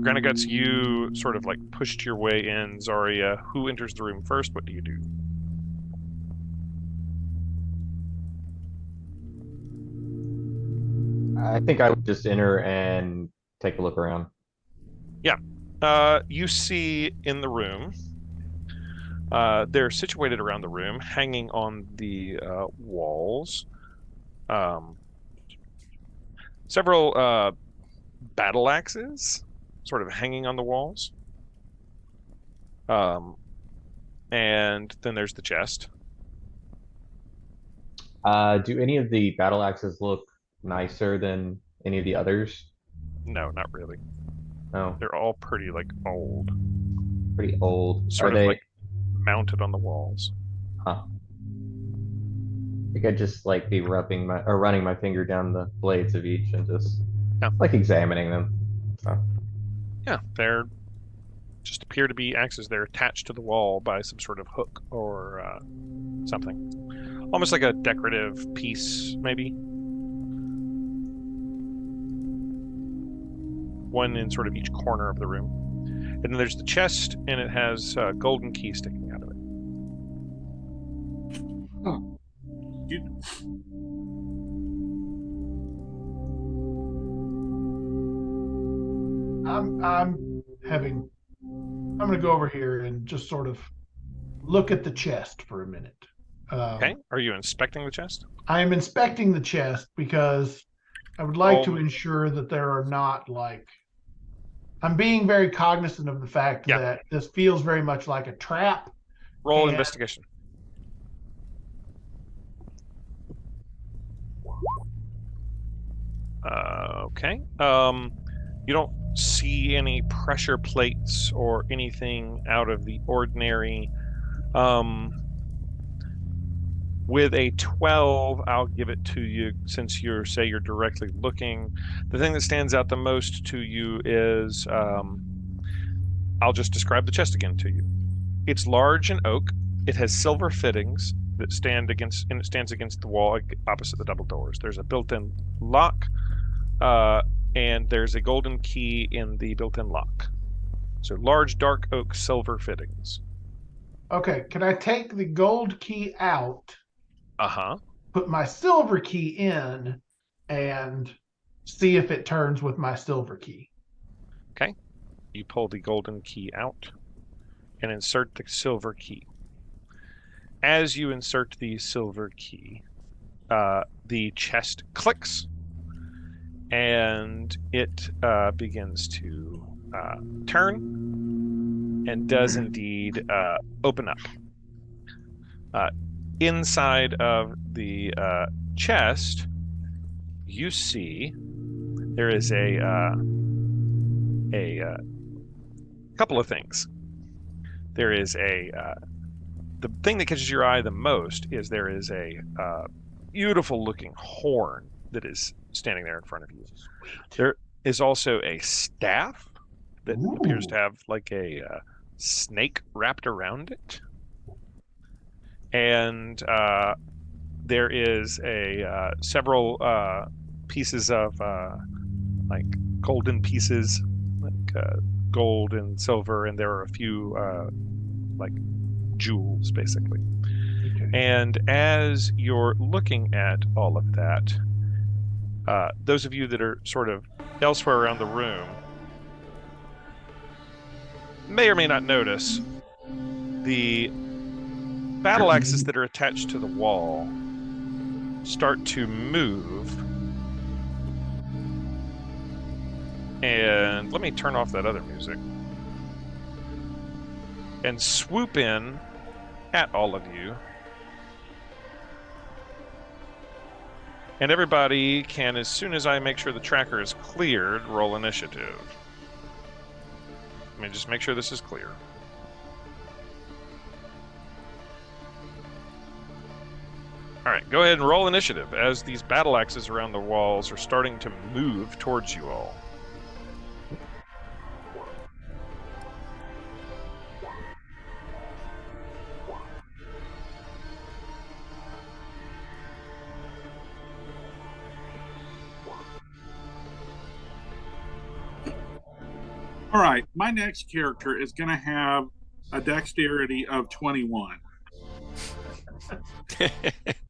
[SPEAKER 1] Graneguts, you sort of like pushed your way in. Zarya, who enters the room first? What do you do?
[SPEAKER 2] I think I would just enter and take a look around.
[SPEAKER 1] You see in the room, they're situated around the room, hanging on the walls. Several battle axes sort of hanging on the walls. And then there's the chest.
[SPEAKER 2] Do any of the battle axes look nicer than any of the others?
[SPEAKER 1] No, not really.
[SPEAKER 2] No,
[SPEAKER 1] They're all pretty like old,
[SPEAKER 2] pretty old.
[SPEAKER 1] sort
[SPEAKER 2] Are
[SPEAKER 1] of
[SPEAKER 2] they?
[SPEAKER 1] like mounted on the walls.
[SPEAKER 2] Huh. I think I'd just like be running my finger down the blades of each and just
[SPEAKER 1] Yeah.
[SPEAKER 2] like examining them. So,
[SPEAKER 1] Yeah, they're just appear to be axes. They're attached to the wall by some sort of hook or something. Almost like a decorative piece, maybe. One in sort of each corner of the room. And then there's the chest, and it has a golden key sticking out of it.
[SPEAKER 4] I'm gonna go over here and just sort of look at the chest for a minute.
[SPEAKER 1] Okay, are you inspecting the chest?
[SPEAKER 4] I am inspecting the chest because I would like to ensure that there are not like. I'm being very cognizant of the fact that this feels very much like a trap.
[SPEAKER 1] Roll investigation. Okay. You don't see any pressure plates or anything out of the ordinary. With a 12, I'll give it to you since you're directly looking. The thing that stands out the most to you is, I'll just describe the chest again to you. It's large and oak. It has silver fittings that stands against the wall opposite the double doors. There's a built-in lock, and there's a golden key in the built-in lock. So large, dark oak, silver fittings.
[SPEAKER 4] Okay, can I take the gold key out? Put my silver key in and see if it turns with my silver key.
[SPEAKER 1] Okay. You pull the golden key out and insert the silver key. As you insert the silver key, the chest clicks and it begins to turn and does indeed open up. Inside of the chest, you see there is a couple of things. There is the thing that catches your eye the most is there is a beautiful looking horn that is standing there in front of you. There is also a staff that appears to have like a snake wrapped around it. And there is several pieces of like golden pieces, like gold and silver, and there are a few like jewels, basically. Okay. And as you're looking at all of that, those of you that are sort of elsewhere around the room may or may not notice the battle axes that are attached to the wall start to move. And let me turn off that other music. And swoop in at all of you. And everybody can, as soon as I make sure the tracker is cleared, roll initiative. Let me just make sure this is clear. All right, go ahead and roll initiative as these battle axes around the walls are starting to move towards you all.
[SPEAKER 3] All right, my next character is going to have a dexterity of 21.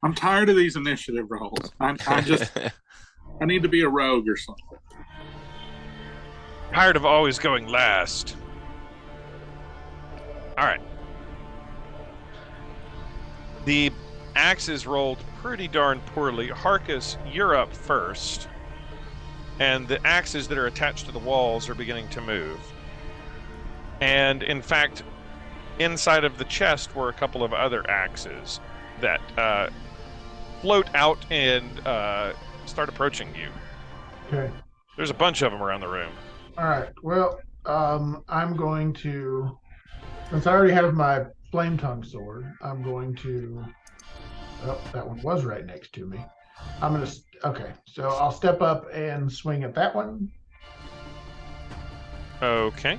[SPEAKER 3] I'm tired of these initiative rolls. I need to be a rogue or something.
[SPEAKER 1] Tired of always going last. All right. The axes rolled pretty darn poorly. Harkus, you're up first. And the axes that are attached to the walls are beginning to move. And in fact, inside of the chest were a couple of other axes that float out and start approaching you.
[SPEAKER 4] Okay.
[SPEAKER 1] There's a bunch of them around the room.
[SPEAKER 4] All right. Well, I'm going to, since I already have my flame tongue sword, I'm going to. Oh, that one was right next to me. I'm gonna. Okay, so I'll step up and swing at that one.
[SPEAKER 1] Okay.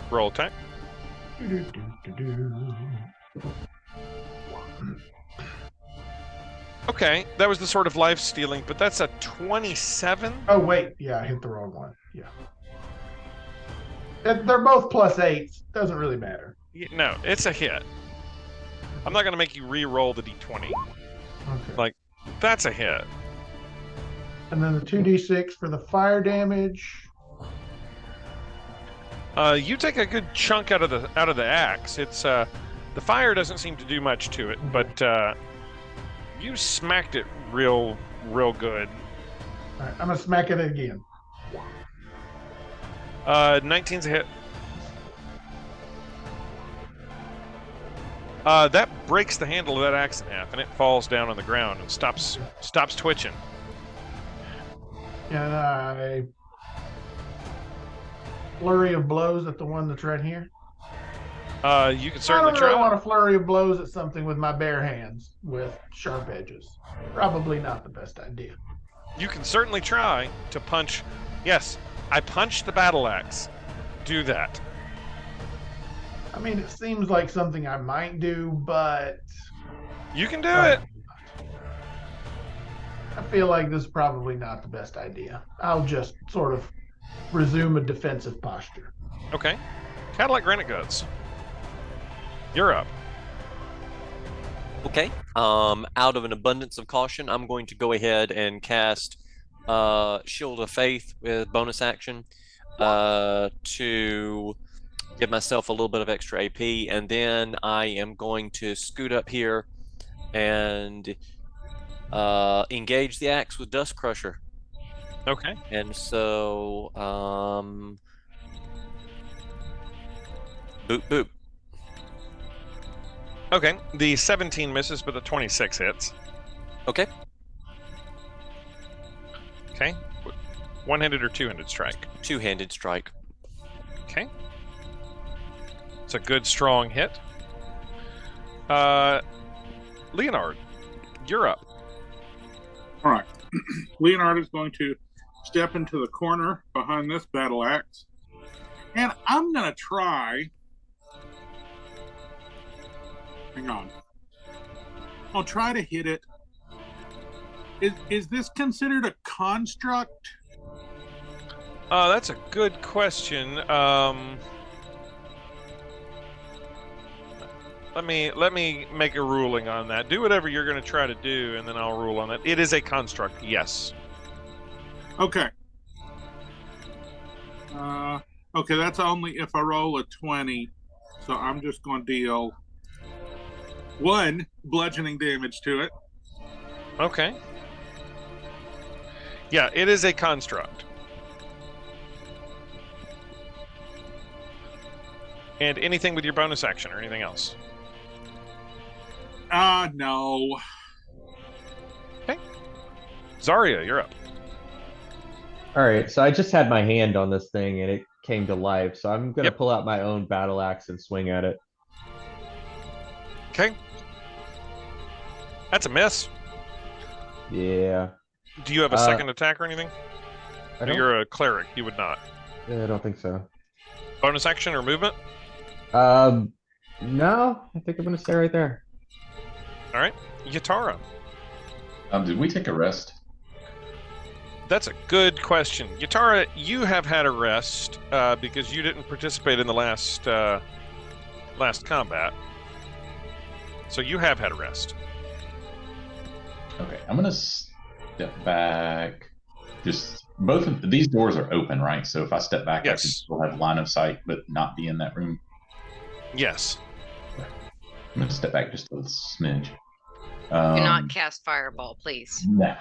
[SPEAKER 1] Roll attack. Okay, that was the sort of life stealing, but that's a 27.
[SPEAKER 4] Oh wait, yeah, I hit the wrong one. Yeah. They're both +8s. Doesn't really matter.
[SPEAKER 1] No, it's a hit. I'm not going to make you re-roll the d20.
[SPEAKER 4] Okay.
[SPEAKER 1] Like, that's a hit.
[SPEAKER 4] And then the 2d6 for the fire damage.
[SPEAKER 1] You take a good chunk out of the axe. It's the fire doesn't seem to do much to it, but you smacked it real good.
[SPEAKER 4] All right, I'm gonna smack it again.
[SPEAKER 1] 19's a hit. That breaks the handle of that axe in half, and it falls down on the ground and stops twitching.
[SPEAKER 4] And I flurry of blows at the one that's right here.
[SPEAKER 1] You can certainly
[SPEAKER 4] I don't really
[SPEAKER 1] try.
[SPEAKER 4] want a flurry of blows at something with my bare hands with sharp edges. Probably not the best idea.
[SPEAKER 1] You can certainly try to punch. Yes, I punched the battle axe. Do that.
[SPEAKER 4] I mean, it seems like something I might do, but
[SPEAKER 1] You can do it.
[SPEAKER 4] I feel like this is probably not the best idea. I'll just sort of resume a defensive posture.
[SPEAKER 1] Okay. Cadillac Granite Guts. You're up.
[SPEAKER 7] Okay. Out of an abundance of caution, I'm going to go ahead and cast Shield of Faith with bonus action to give myself a little bit of extra AP, and then I am going to scoot up here and engage the axe with Dust Crusher.
[SPEAKER 1] Okay.
[SPEAKER 7] And so, boop boop.
[SPEAKER 1] Okay. The 17 misses, but the 26 hits.
[SPEAKER 7] Okay.
[SPEAKER 1] Okay. One-handed or two-handed strike?
[SPEAKER 7] Two-handed strike.
[SPEAKER 1] Okay. It's a good, strong hit. Leonard, you're up.
[SPEAKER 3] All right. Leonard is going to step into the corner behind this battle axe. And I'm going to try. Hang on. I'll try to hit it. Is this considered a construct?
[SPEAKER 1] That's a good question. Let me make a ruling on that. Do whatever you're going to try to do, and then I'll rule on that. It is a construct, yes.
[SPEAKER 3] Okay. Okay, that's only if I roll a 20. So I'm just going to deal 1 bludgeoning damage to it.
[SPEAKER 1] Okay. Yeah, it is a construct. And anything with your bonus action or anything else?
[SPEAKER 3] No.
[SPEAKER 1] Okay. Zarya, you're up.
[SPEAKER 2] All right, so I just had my hand on this thing and it came to life. So I'm gonna
[SPEAKER 1] Yep.
[SPEAKER 2] pull out my own battle axe and swing at it.
[SPEAKER 1] Okay. That's a miss.
[SPEAKER 2] Yeah.
[SPEAKER 1] Do you have a second attack or anything?
[SPEAKER 2] I don't,
[SPEAKER 1] You're a cleric. You would not.
[SPEAKER 2] I don't think so.
[SPEAKER 1] Bonus action or movement?
[SPEAKER 2] No, I think I'm gonna stay right there.
[SPEAKER 1] All right. Yatara.
[SPEAKER 5] Did we take a rest?
[SPEAKER 1] That's a good question. Yatara, you have had a rest because you didn't participate in the last combat. So you have had a rest.
[SPEAKER 5] Okay, I'm gonna step back. Just both of these doors are open, right? So if I step back, I can
[SPEAKER 1] Yes.
[SPEAKER 5] still have line of sight, but not be in that room.
[SPEAKER 1] Yes.
[SPEAKER 5] I'm gonna step back just a smidge.
[SPEAKER 6] Do not cast fireball, please.
[SPEAKER 5] No.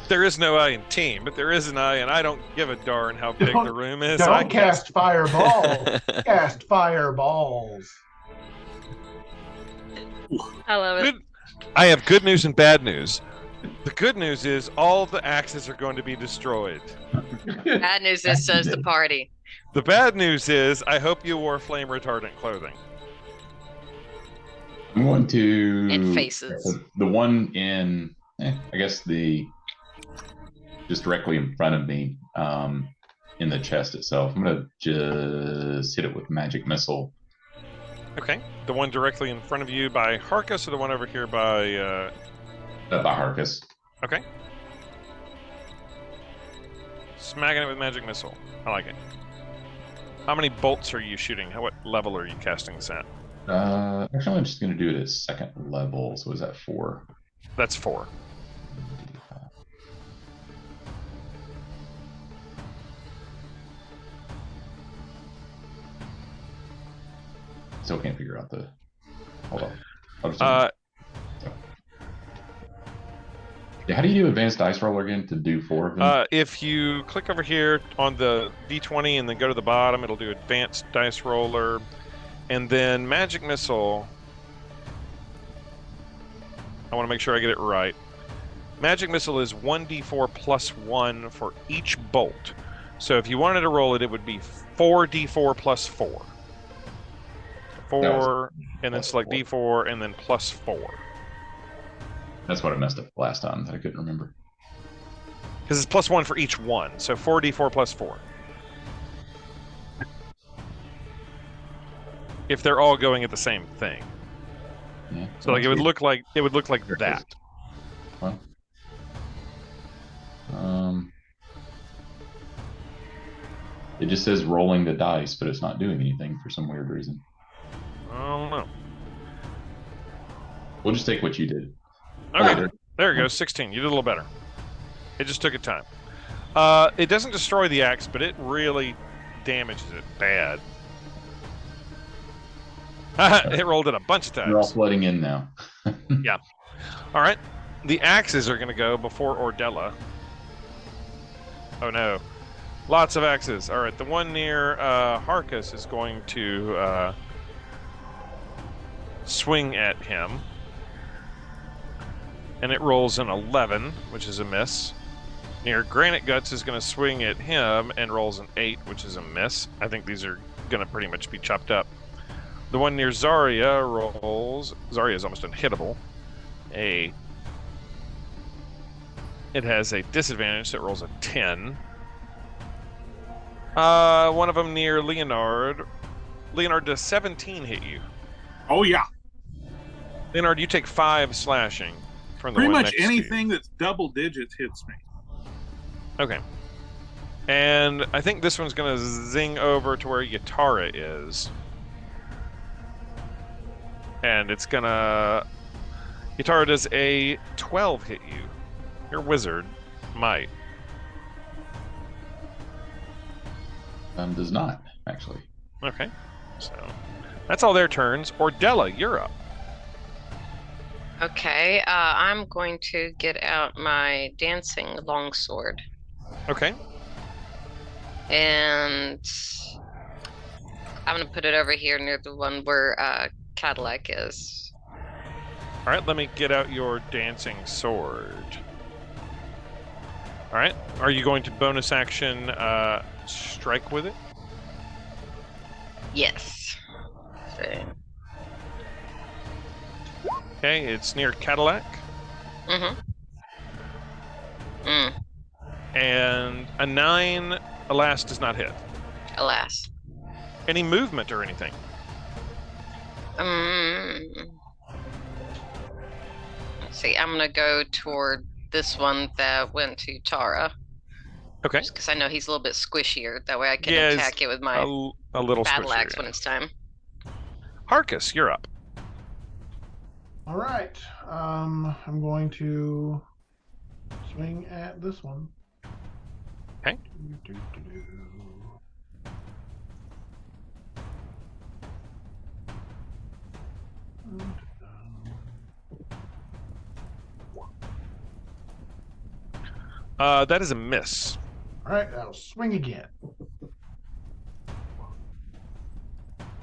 [SPEAKER 1] There is no I in team, but there is an I, and I don't give a darn how big the room is. I
[SPEAKER 4] Don't cast fireballs. Cast fireballs.
[SPEAKER 6] I love it.
[SPEAKER 1] Good. I have good news and bad news. The good news is all the axes are going to be destroyed.
[SPEAKER 6] Bad news is says the party.
[SPEAKER 1] The bad news is I hope you wore flame retardant clothing.
[SPEAKER 5] I'm going to
[SPEAKER 6] It faces.
[SPEAKER 5] the one in I guess just directly in front of me, in the chest itself. I'm gonna just hit it with magic missile.
[SPEAKER 1] Okay. The one directly in front of you by Harkus, or the one over here by
[SPEAKER 5] By Harkus.
[SPEAKER 1] Okay. Smacking it with magic missile. I like it. How many bolts are you shooting? What level are you casting this at?
[SPEAKER 5] Actually, I'm just gonna do it at second level. So is that 4?
[SPEAKER 1] That's 4.
[SPEAKER 5] Still can't figure out the. Hold on. I'll just yeah, how do you do advanced dice roller again to do 4 of them?
[SPEAKER 1] If you click over here on the D20 and then go to the bottom, it'll do advanced dice roller, and then magic missile. I want to make sure I get it right. Magic missile is 1d4 plus 1 for each bolt. So if you wanted to roll it, it would be 4d4 plus 4. 4, and then select d4, and then plus 4.
[SPEAKER 5] That's what I messed up last time that I couldn't remember.
[SPEAKER 1] Because it's plus 1 for each one, so 4d4 plus 4. If they're all going at the same thing.
[SPEAKER 5] Yeah.
[SPEAKER 1] So like it would look like that.
[SPEAKER 5] Well, it just says rolling the dice, but it's not doing anything for some weird reason.
[SPEAKER 1] I don't know.
[SPEAKER 5] We'll just take what you did.
[SPEAKER 1] Okay, there you go. 16. You did a little better. It just took it time. It doesn't destroy the axe, but it really damages it bad. It rolled it a bunch of times.
[SPEAKER 5] You're all flooding in now.
[SPEAKER 1] Yeah. All right. The axes are going to go before Ordella. Oh no. Lots of axes. All right. The one near Harkus is going to swing at him. And it rolls an 11, which is a miss. Near Granite Guts is going to swing at him and rolls an 8, which is a miss. I think these are going to pretty much be chopped up. The one near Zarya rolls... Zarya is almost unhittable. It has a disadvantage, so it rolls a 10. One of them near Leonard. Leonard, does 17 hit you?
[SPEAKER 3] Oh, yeah.
[SPEAKER 1] Leonard, you take 5 slashing. From the
[SPEAKER 3] Pretty
[SPEAKER 1] one
[SPEAKER 3] much
[SPEAKER 1] next to you.
[SPEAKER 3] anything that's double digits hits me.
[SPEAKER 1] Okay. And I think this one's going to zing over to where Yatara is. And it's going to... Yatara, does a 12 hit you? Your wizard might.
[SPEAKER 5] Does not, actually.
[SPEAKER 1] Okay. So that's all their turns. Ordella, you're up.
[SPEAKER 6] Okay, I'm going to get out my dancing longsword.
[SPEAKER 1] Okay.
[SPEAKER 6] And I'm going to put it over here near the one where Cadillac is.
[SPEAKER 1] All right, let me get out your dancing sword. All right. Are you going to bonus action strike with it?
[SPEAKER 6] Yes. So.
[SPEAKER 1] Okay, it's near Cadillac.
[SPEAKER 6] Mm-hmm.
[SPEAKER 1] And a 9, alas, does not hit.
[SPEAKER 6] Alas.
[SPEAKER 1] Any movement or anything?
[SPEAKER 6] Let's see, I'm gonna go toward this one that went to Tara.
[SPEAKER 1] Okay.
[SPEAKER 6] Just because I know he's a little bit squishier. That way I can
[SPEAKER 1] Yeah, he's
[SPEAKER 6] attack it with my
[SPEAKER 1] a little
[SPEAKER 6] battle
[SPEAKER 1] squishy,
[SPEAKER 6] axe
[SPEAKER 1] yeah.
[SPEAKER 6] when it's time.
[SPEAKER 1] Harkus, you're up.
[SPEAKER 4] All right. I'm going to swing at this one.
[SPEAKER 1] Okay. That is a miss.
[SPEAKER 4] All right, I'll swing again.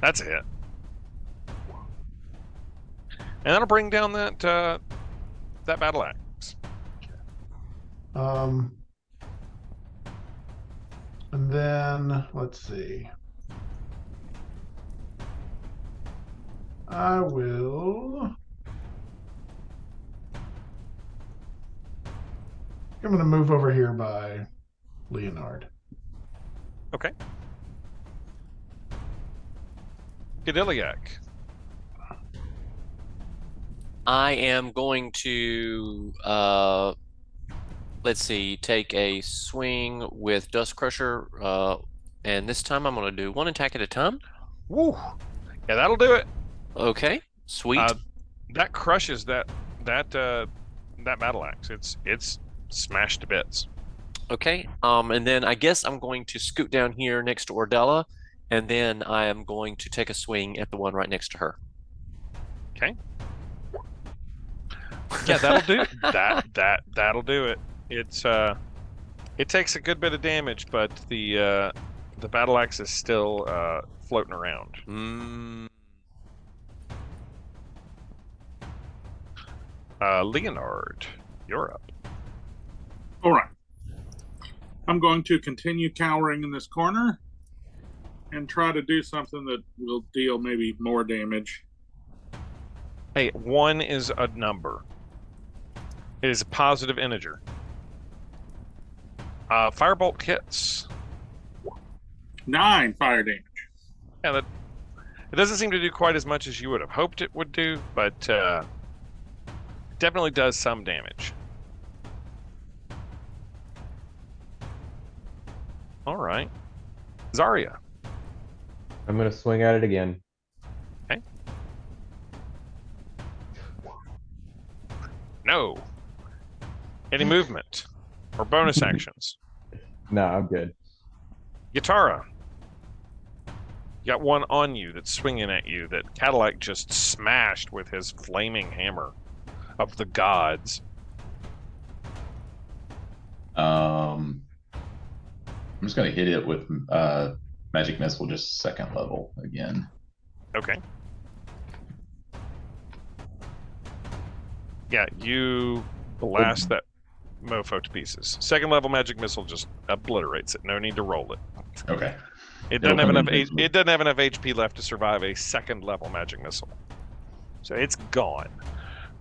[SPEAKER 1] That's a hit. And that'll bring down that that battle axe.
[SPEAKER 4] And then let's see. I will. I'm going to move over here by Leonard.
[SPEAKER 1] Okay. Gadiliak.
[SPEAKER 7] I am going to let's see, take a swing with Dust Crusher, and this time I'm going to do one attack at a time.
[SPEAKER 1] Woo! Yeah, that'll do it.
[SPEAKER 7] Okay, sweet.
[SPEAKER 1] That crushes that battle axe. It's smashed to bits.
[SPEAKER 7] Okay, and then I guess I'm going to scoot down here next to Ordella, and then I am going to take a swing at the one right next to her.
[SPEAKER 1] Okay. Yeah, that'll do that'll do it. It takes a good bit of damage, but the battle axe is still floating around. Leonard, you're up.
[SPEAKER 3] All right. I'm going to continue cowering in this corner and try to do something that will deal maybe more damage.
[SPEAKER 1] Hey, 1 is a number. It is a positive integer. Firebolt hits.
[SPEAKER 3] 9 fire damage.
[SPEAKER 1] Yeah, it doesn't seem to do quite as much as you would have hoped it would do, but definitely does some damage. All right. Zarya.
[SPEAKER 2] I'm going to swing at it again.
[SPEAKER 1] Okay. No. Any movement or bonus actions?
[SPEAKER 2] No, I'm good.
[SPEAKER 1] Yatara. You got one on you that's swinging at you that Cadillac just smashed with his flaming hammer of the gods.
[SPEAKER 5] I'm just going to hit it with Magic Missile, just 2nd level again.
[SPEAKER 1] Okay. Yeah, you blast that mofo to pieces. 2nd level Magic Missile just obliterates it. No need to roll it.
[SPEAKER 5] Okay.
[SPEAKER 1] It doesn't have enough. It doesn't have enough HP left to survive a 2nd level Magic Missile, so it's gone.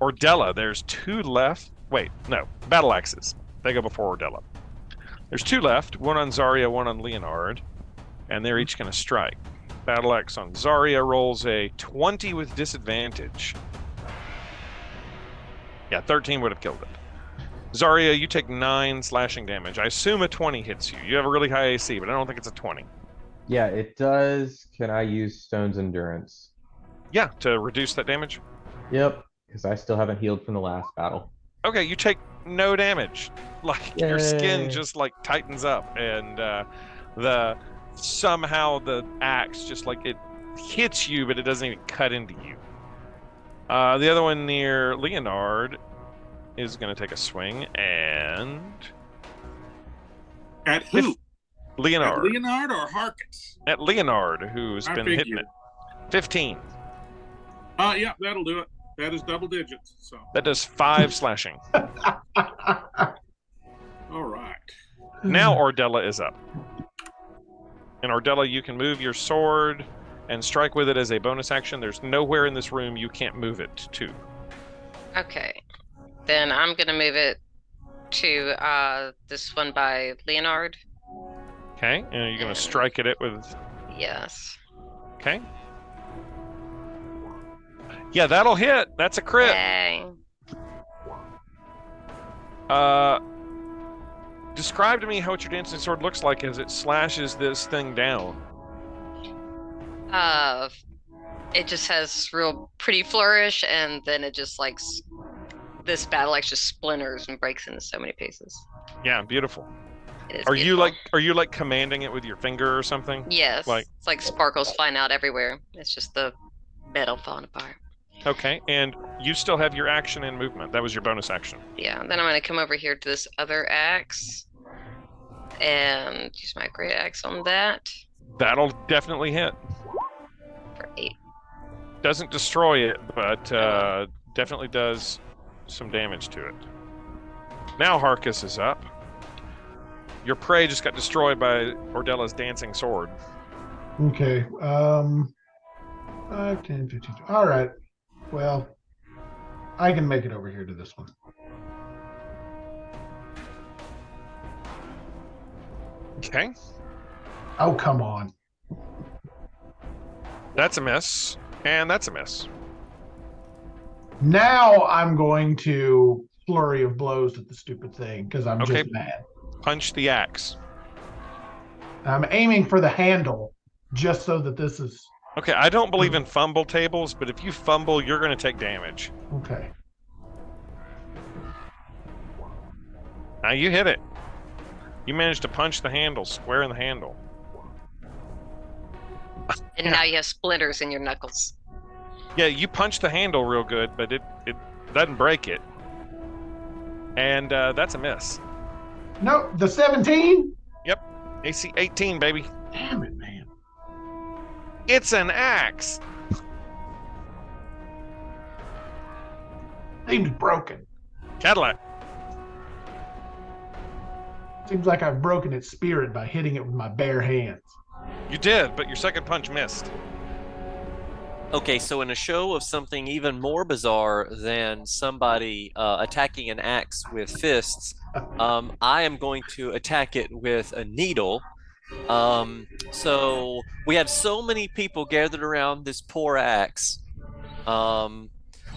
[SPEAKER 1] Ordella, there's 2 left. Wait, no, battle axes. They go before Ordella. There's 2 left. One on Zarya, one on Leonard, and they're each going to strike. Battle axe on Zarya rolls a 20 with disadvantage. Yeah, 13 would have killed it. Zarya, you take 9 slashing damage. I assume a 20 hits you. You have a really high AC, but I don't think it's a 20.
[SPEAKER 2] Yeah, it does. Can I use Stone's Endurance?
[SPEAKER 1] Yeah, to reduce that damage.
[SPEAKER 2] Yep, because I still haven't healed from the last battle.
[SPEAKER 1] Okay, you take no damage. Like your skin
[SPEAKER 2] Yay.
[SPEAKER 1] just like tightens up, and somehow the axe just like it hits you, but it doesn't even cut into you. The other one near Leonard is going to take a swing, and
[SPEAKER 3] At who?
[SPEAKER 1] Leonard.
[SPEAKER 3] At Leonard or Harkus?
[SPEAKER 1] At Leonard, who's been hitting it. 15.
[SPEAKER 3] Yeah, that'll do it. That is double digits. So
[SPEAKER 1] That does 5 slashing.
[SPEAKER 3] all right.
[SPEAKER 1] Now Ordella is up. And Ordella, you can move your sword and strike with it as a bonus action. There's nowhere in this room you can't move it to.
[SPEAKER 6] Okay. Then I'm going to move it to this one by Leonard.
[SPEAKER 1] Okay, and you're going to strike at it with...
[SPEAKER 6] Yes.
[SPEAKER 1] Okay. Yeah, that'll hit. That's a crit.
[SPEAKER 6] Yay.
[SPEAKER 1] Describe to me how what your dancing sword looks like as it slashes this thing down.
[SPEAKER 6] It just has real pretty flourish, and then it just like this battle axe just splinters and breaks into so many pieces.
[SPEAKER 1] Yeah, beautiful.
[SPEAKER 6] It is
[SPEAKER 1] Are
[SPEAKER 6] beautiful.
[SPEAKER 1] you like commanding it with your finger or something?
[SPEAKER 6] Yes.
[SPEAKER 1] Like,
[SPEAKER 6] it's like sparkles flying out everywhere. It's just the metal falling apart.
[SPEAKER 1] okay, and you still have your action and movement. That was your bonus action.
[SPEAKER 6] Yeah, then I'm going to come over here to this other axe and use my great axe on that
[SPEAKER 1] That'll definitely hit.
[SPEAKER 6] for 8.
[SPEAKER 1] Doesn't destroy it, but definitely does some damage to it. Now Harkus is up. Your prey just got destroyed by Ordella's dancing sword.
[SPEAKER 4] Okay. 5, 10, 15. All right. Well, I can make it over here to this one.
[SPEAKER 1] Okay.
[SPEAKER 4] Oh, come on.
[SPEAKER 1] That's a miss. And that's a miss.
[SPEAKER 4] Now I'm going to flurry of blows at the stupid thing because I'm
[SPEAKER 1] Okay.
[SPEAKER 4] just mad.
[SPEAKER 1] Punch the axe.
[SPEAKER 4] I'm aiming for the handle just so that this is
[SPEAKER 1] Okay, I don't believe in fumble tables, but if you fumble, you're going to take damage.
[SPEAKER 4] okay.
[SPEAKER 1] Now you hit it. You managed to punch the handle, square in the handle.
[SPEAKER 6] And now you have splinters in your knuckles.
[SPEAKER 1] Yeah, you punch the handle real good, but it doesn't break it. And that's a miss.
[SPEAKER 4] No, the 17?
[SPEAKER 1] Yep, AC 18, baby.
[SPEAKER 4] Damn it, man.
[SPEAKER 1] It's an axe.
[SPEAKER 4] Seems broken.
[SPEAKER 1] Cadillac.
[SPEAKER 4] Seems like I've broken its spirit by hitting it with my bare hands.
[SPEAKER 1] You did, but your second punch missed.
[SPEAKER 7] Okay, so in a show of something even more bizarre than somebody attacking an axe with fists, I am going to attack it with a needle. So we have so many people gathered around this poor axe. I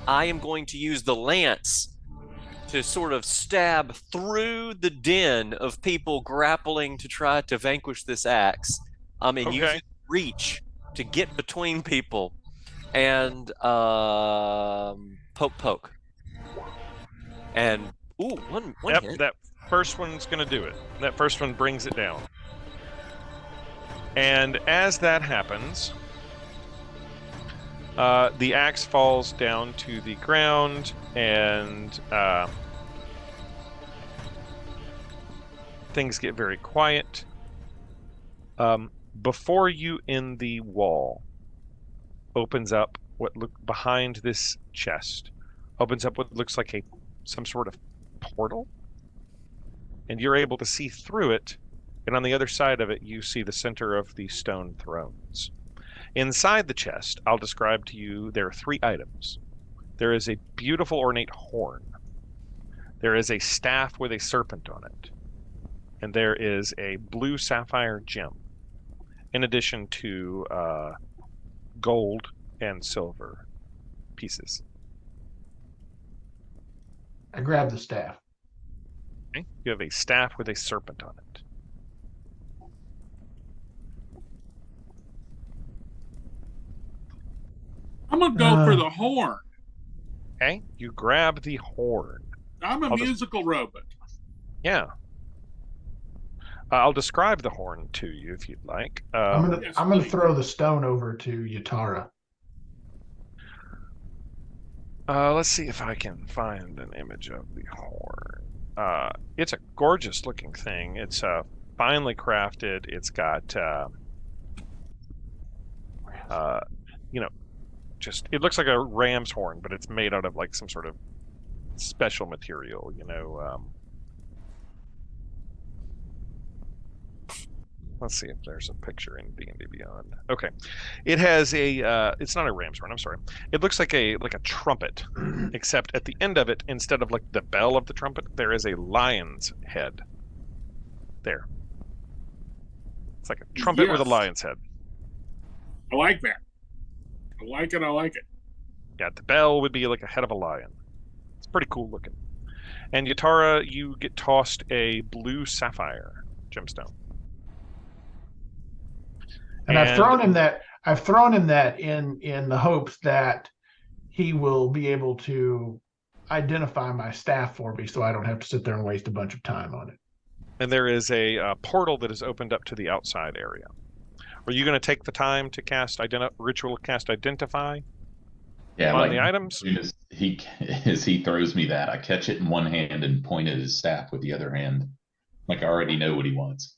[SPEAKER 7] am going to use the lance to sort of stab through the den of people grappling to try to vanquish this axe. And use its reach to get between people and poke. And one
[SPEAKER 1] Yep,
[SPEAKER 7] hit.
[SPEAKER 1] that first one's going to do it. That first one brings it down. And as that happens, the axe falls down to the ground, and things get very quiet. Before you in the wall opens up what behind this chest opens up what looks like some sort of portal, and you're able to see through it, and on the other side of it you see the center of the stone thrones. Inside the chest, I'll describe to you, there are 3 items. There is a beautiful ornate horn. There is a staff with a serpent on it. And there is a blue sapphire gem, in addition to gold and silver pieces.
[SPEAKER 4] I grab the staff.
[SPEAKER 1] Okay? You have a staff with a serpent on it.
[SPEAKER 3] I'm gonna go for the horn.
[SPEAKER 1] Okay? You grab the horn.
[SPEAKER 3] I'm a musical robot.
[SPEAKER 1] Yeah. I'll describe the horn to you if you'd like.
[SPEAKER 4] I'm gonna
[SPEAKER 3] Yes,
[SPEAKER 4] I'm gonna
[SPEAKER 3] please.
[SPEAKER 4] throw the stone over to Yatara.
[SPEAKER 1] Let's see if I can find an image of the horn. It's a gorgeous looking thing. It's finely crafted. It's got, just, it looks like a ram's horn, but it's made out of like some sort of special material, Let's see if there's a picture in D&D Beyond. Okay, it has it's not a ram's horn. I'm sorry. It looks like a trumpet, except at the end of it, instead of like the bell of the trumpet, there is a lion's head. There. It's like a trumpet with a
[SPEAKER 3] Yes.
[SPEAKER 1] lion's head.
[SPEAKER 3] I like that. I like it.
[SPEAKER 1] Yeah, the bell would be like a head of a lion. It's pretty cool looking. And Yatara, you get tossed a blue sapphire gemstone.
[SPEAKER 4] And I've thrown him that. I've thrown him that in the hopes that he will be able to identify my staff for me, so I don't have to sit there and waste a bunch of time on it.
[SPEAKER 1] And there is a portal that is opened up to the outside area. Are you going to take the time to cast ritual cast identify?
[SPEAKER 5] Yeah,
[SPEAKER 1] on the items.
[SPEAKER 5] As he throws me that, I catch it in one hand and point at his staff with the other hand. Like I already know what he wants.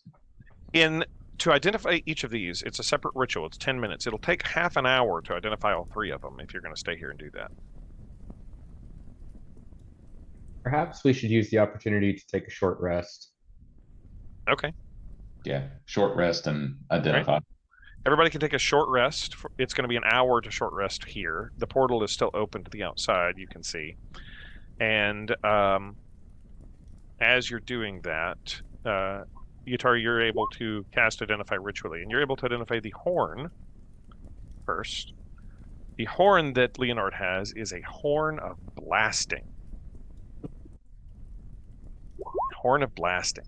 [SPEAKER 1] To identify each of these, it's a separate ritual. It's 10 minutes. It'll take half an hour to identify all 3 of them if you're going to stay here and do that.
[SPEAKER 2] Perhaps we should use the opportunity to take a short rest.
[SPEAKER 1] Okay.
[SPEAKER 5] Yeah, short rest and identify.
[SPEAKER 1] Right. Everybody can take a short rest. It's going to be an hour to short rest here. The portal is still open to the outside, you can see. And as you're doing that, Yatari, you're able to cast Identify ritually, and you're able to identify the horn first. The horn that Leonard has is a horn of blasting. Horn of blasting.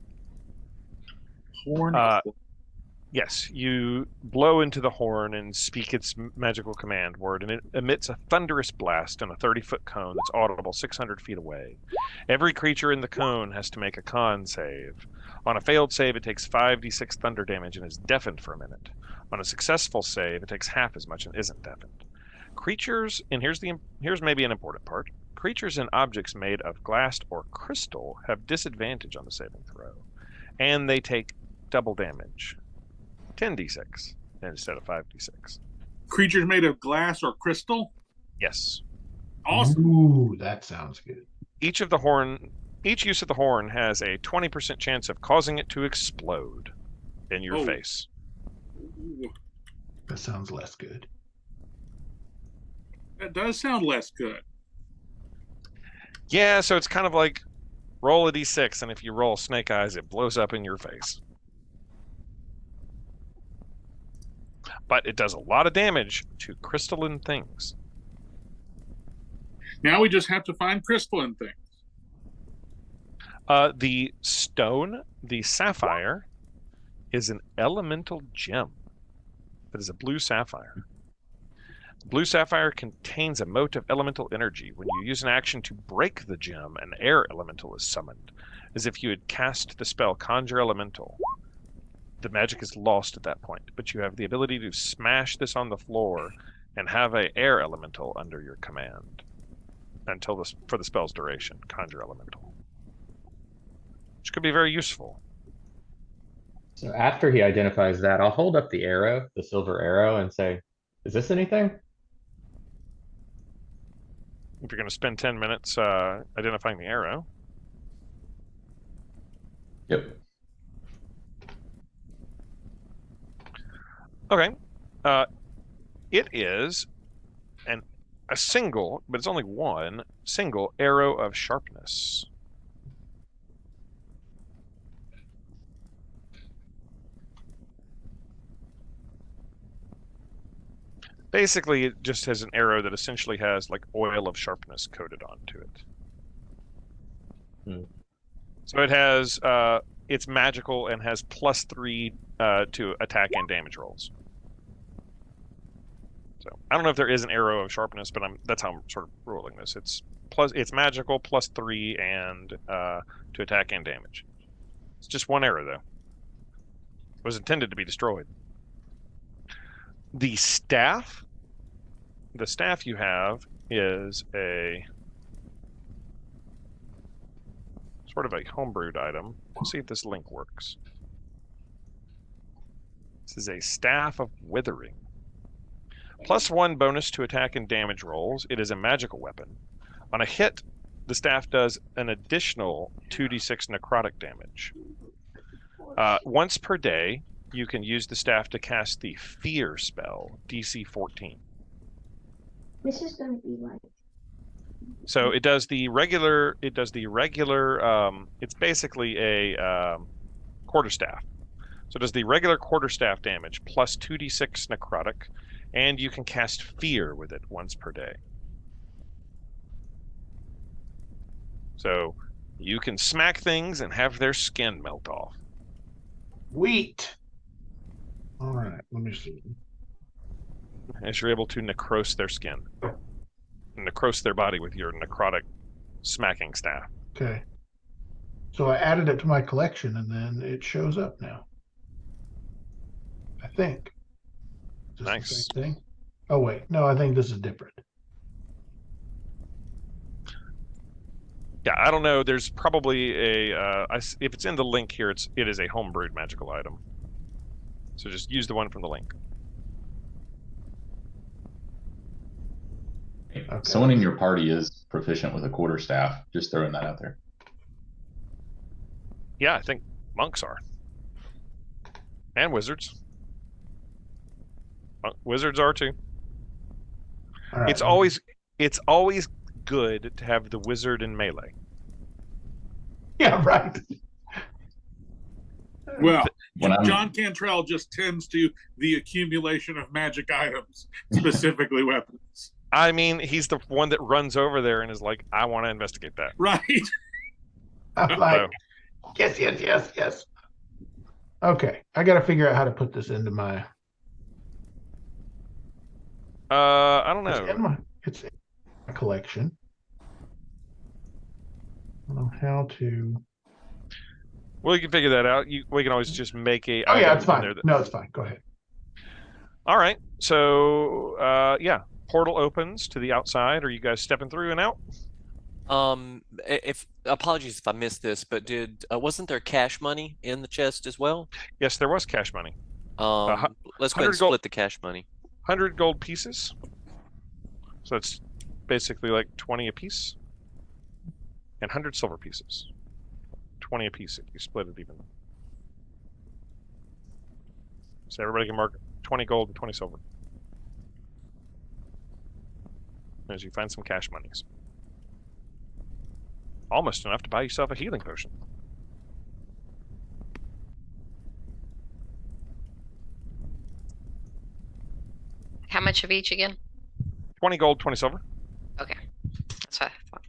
[SPEAKER 1] Yes, you blow into the horn and speak its magical command word, and it emits a thunderous blast in a 30-foot cone that's audible 600 feet away. Every creature in the cone has to make a con save. On a failed save, it takes 5d6 thunder damage and is deafened for a minute. On a successful save, it takes half as much and isn't deafened. Creatures, and here's maybe an important part, creatures and objects made of glass or crystal have disadvantage on the saving throw, and they take double damage. 10d6 instead of 5d6.
[SPEAKER 3] Creatures made of glass or crystal?
[SPEAKER 1] Yes.
[SPEAKER 3] Awesome.
[SPEAKER 4] Ooh, that sounds good.
[SPEAKER 1] Each use of the horn has a 20% chance of causing it to explode in your face.
[SPEAKER 4] That sounds less good.
[SPEAKER 3] That does sound less good.
[SPEAKER 1] Yeah, so it's kind of like roll a d6, and if you roll snake eyes, it blows up in your face. But it does a lot of damage to crystalline things.
[SPEAKER 3] Now we just have to find crystalline things.
[SPEAKER 1] The stone, the sapphire, is an elemental gem. That is a blue sapphire. Blue sapphire contains a mote of elemental energy. When you use an action to break the gem, an air elemental is summoned, as if you had cast the spell Conjure Elemental. The magic is lost at that point, but you have the ability to smash this on the floor and have an air elemental under your command for the spell's duration. Conjure Elemental, which could be very useful.
[SPEAKER 2] So after he identifies that, I'll hold up the arrow, the silver arrow, and say, "Is this anything?"
[SPEAKER 1] If you're going to spend 10 minutes identifying the arrow.
[SPEAKER 5] Yep.
[SPEAKER 1] Okay. It is a single, but it's only one single arrow of sharpness. Basically, it just has an arrow that essentially has like oil of sharpness coated onto it. So it has, it's magical and has +3 to attack and damage rolls. So I don't know if there is an arrow of sharpness, but that's how I'm sort of rolling this. It's magical +3 and to attack and damage. It's just one arrow though. It was intended to be destroyed. The staff you have is a sort of a homebrewed item. Let's see if this link works. This is a Staff of Withering. +1 bonus to attack and damage rolls. It is a magical weapon. On a hit, the staff does an additional 2d6 necrotic damage. Once per day, you can use the staff to cast the Fear spell, DC 14.
[SPEAKER 8] This is going to be like.
[SPEAKER 1] So it does the regular. It's basically a quarterstaff. So it does the regular quarterstaff damage plus 2d6 necrotic, and you can cast Fear with it once per day. So You can smack things and have their skin melt off.
[SPEAKER 4] Wheat. All right, let me see.
[SPEAKER 1] As you're able to necrose their skin. Necrose their body with your necrotic smacking staff.
[SPEAKER 4] Okay. So I added it to my collection, and then it shows up now. I think. Is this
[SPEAKER 1] Nice.
[SPEAKER 4] the same thing? Oh, wait. No, I think this is different.
[SPEAKER 1] Yeah, I don't know. There's probably if it's in the link here, it is a homebrewed magical item. So just use the one from the link.
[SPEAKER 4] Okay.
[SPEAKER 5] Someone in your party is proficient with a quarterstaff. Just throwing that out there.
[SPEAKER 1] Yeah, I think monks are. And wizards. Wizards are too.
[SPEAKER 4] All right.
[SPEAKER 1] It's always good to have the wizard in melee.
[SPEAKER 4] Yeah, right.
[SPEAKER 3] Well,
[SPEAKER 5] When I'm-
[SPEAKER 3] John Cantrell just tends to the accumulation of magic items, specifically weapons.
[SPEAKER 1] I mean, he's the one that runs over there and is like, I want to investigate that.
[SPEAKER 3] Right.
[SPEAKER 4] I'm like, yes. Okay, I got to figure out how to put this into my.
[SPEAKER 1] I don't know.
[SPEAKER 4] It's in my collection. I don't know how to.
[SPEAKER 1] Well, you can figure that out. We can always just make a.
[SPEAKER 4] Oh yeah,
[SPEAKER 1] item
[SPEAKER 4] it's
[SPEAKER 1] in
[SPEAKER 4] fine.
[SPEAKER 1] there that-
[SPEAKER 4] No, it's fine. Go ahead.
[SPEAKER 1] All right. So, yeah, portal opens to the outside. Are you guys stepping through and out?
[SPEAKER 7] If apologies if I missed this, but wasn't there cash money in the chest as well?
[SPEAKER 1] Yes, there was cash money.
[SPEAKER 7] Let's go ahead
[SPEAKER 1] 100
[SPEAKER 7] and
[SPEAKER 1] gold-
[SPEAKER 7] split the cash money.
[SPEAKER 1] 100 gold pieces. So that's basically like 20 apiece. And 100 silver pieces. 20 apiece if you split it even. So everybody can mark 20 gold and 20 silver. As you find some cash monies. Almost enough to buy yourself a healing potion.
[SPEAKER 6] How much of each again?
[SPEAKER 1] 20 gold, 20 silver.
[SPEAKER 6] Okay. That's what I thought.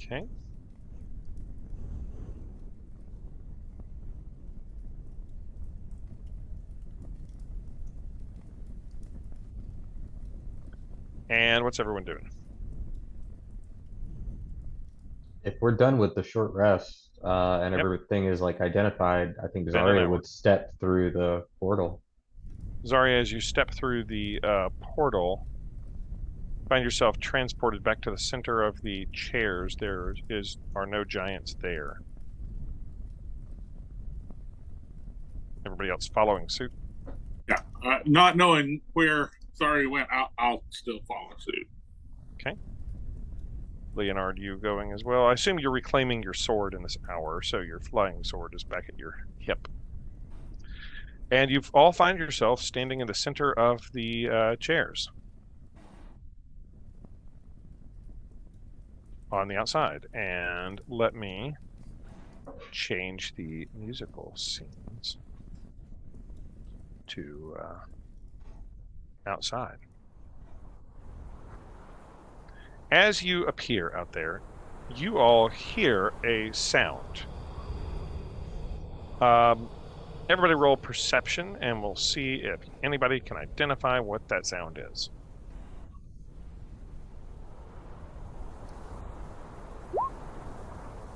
[SPEAKER 1] Okay. And what's everyone doing?
[SPEAKER 2] If we're done with the short rest, and
[SPEAKER 1] Yep.
[SPEAKER 2] everything is like identified, I think
[SPEAKER 1] Then
[SPEAKER 2] Zarya
[SPEAKER 1] I
[SPEAKER 2] would step through the portal.
[SPEAKER 1] Zarya, as you step through the portal, find yourself transported back to the center of the chairs. There are no giants there. Everybody else following suit.
[SPEAKER 3] Yeah. Not knowing where Sorry went, I'll still follow suit.
[SPEAKER 1] Leonard, you going as well? I assume you're reclaiming your sword in this hour, so your flying sword is back at your hip. And you all find yourself standing in the center of the chairs. On the outside. And let me change the musical scenes to outside. As you appear out there, you all hear a sound. Everybody roll perception, and we'll see if anybody can identify what that sound is.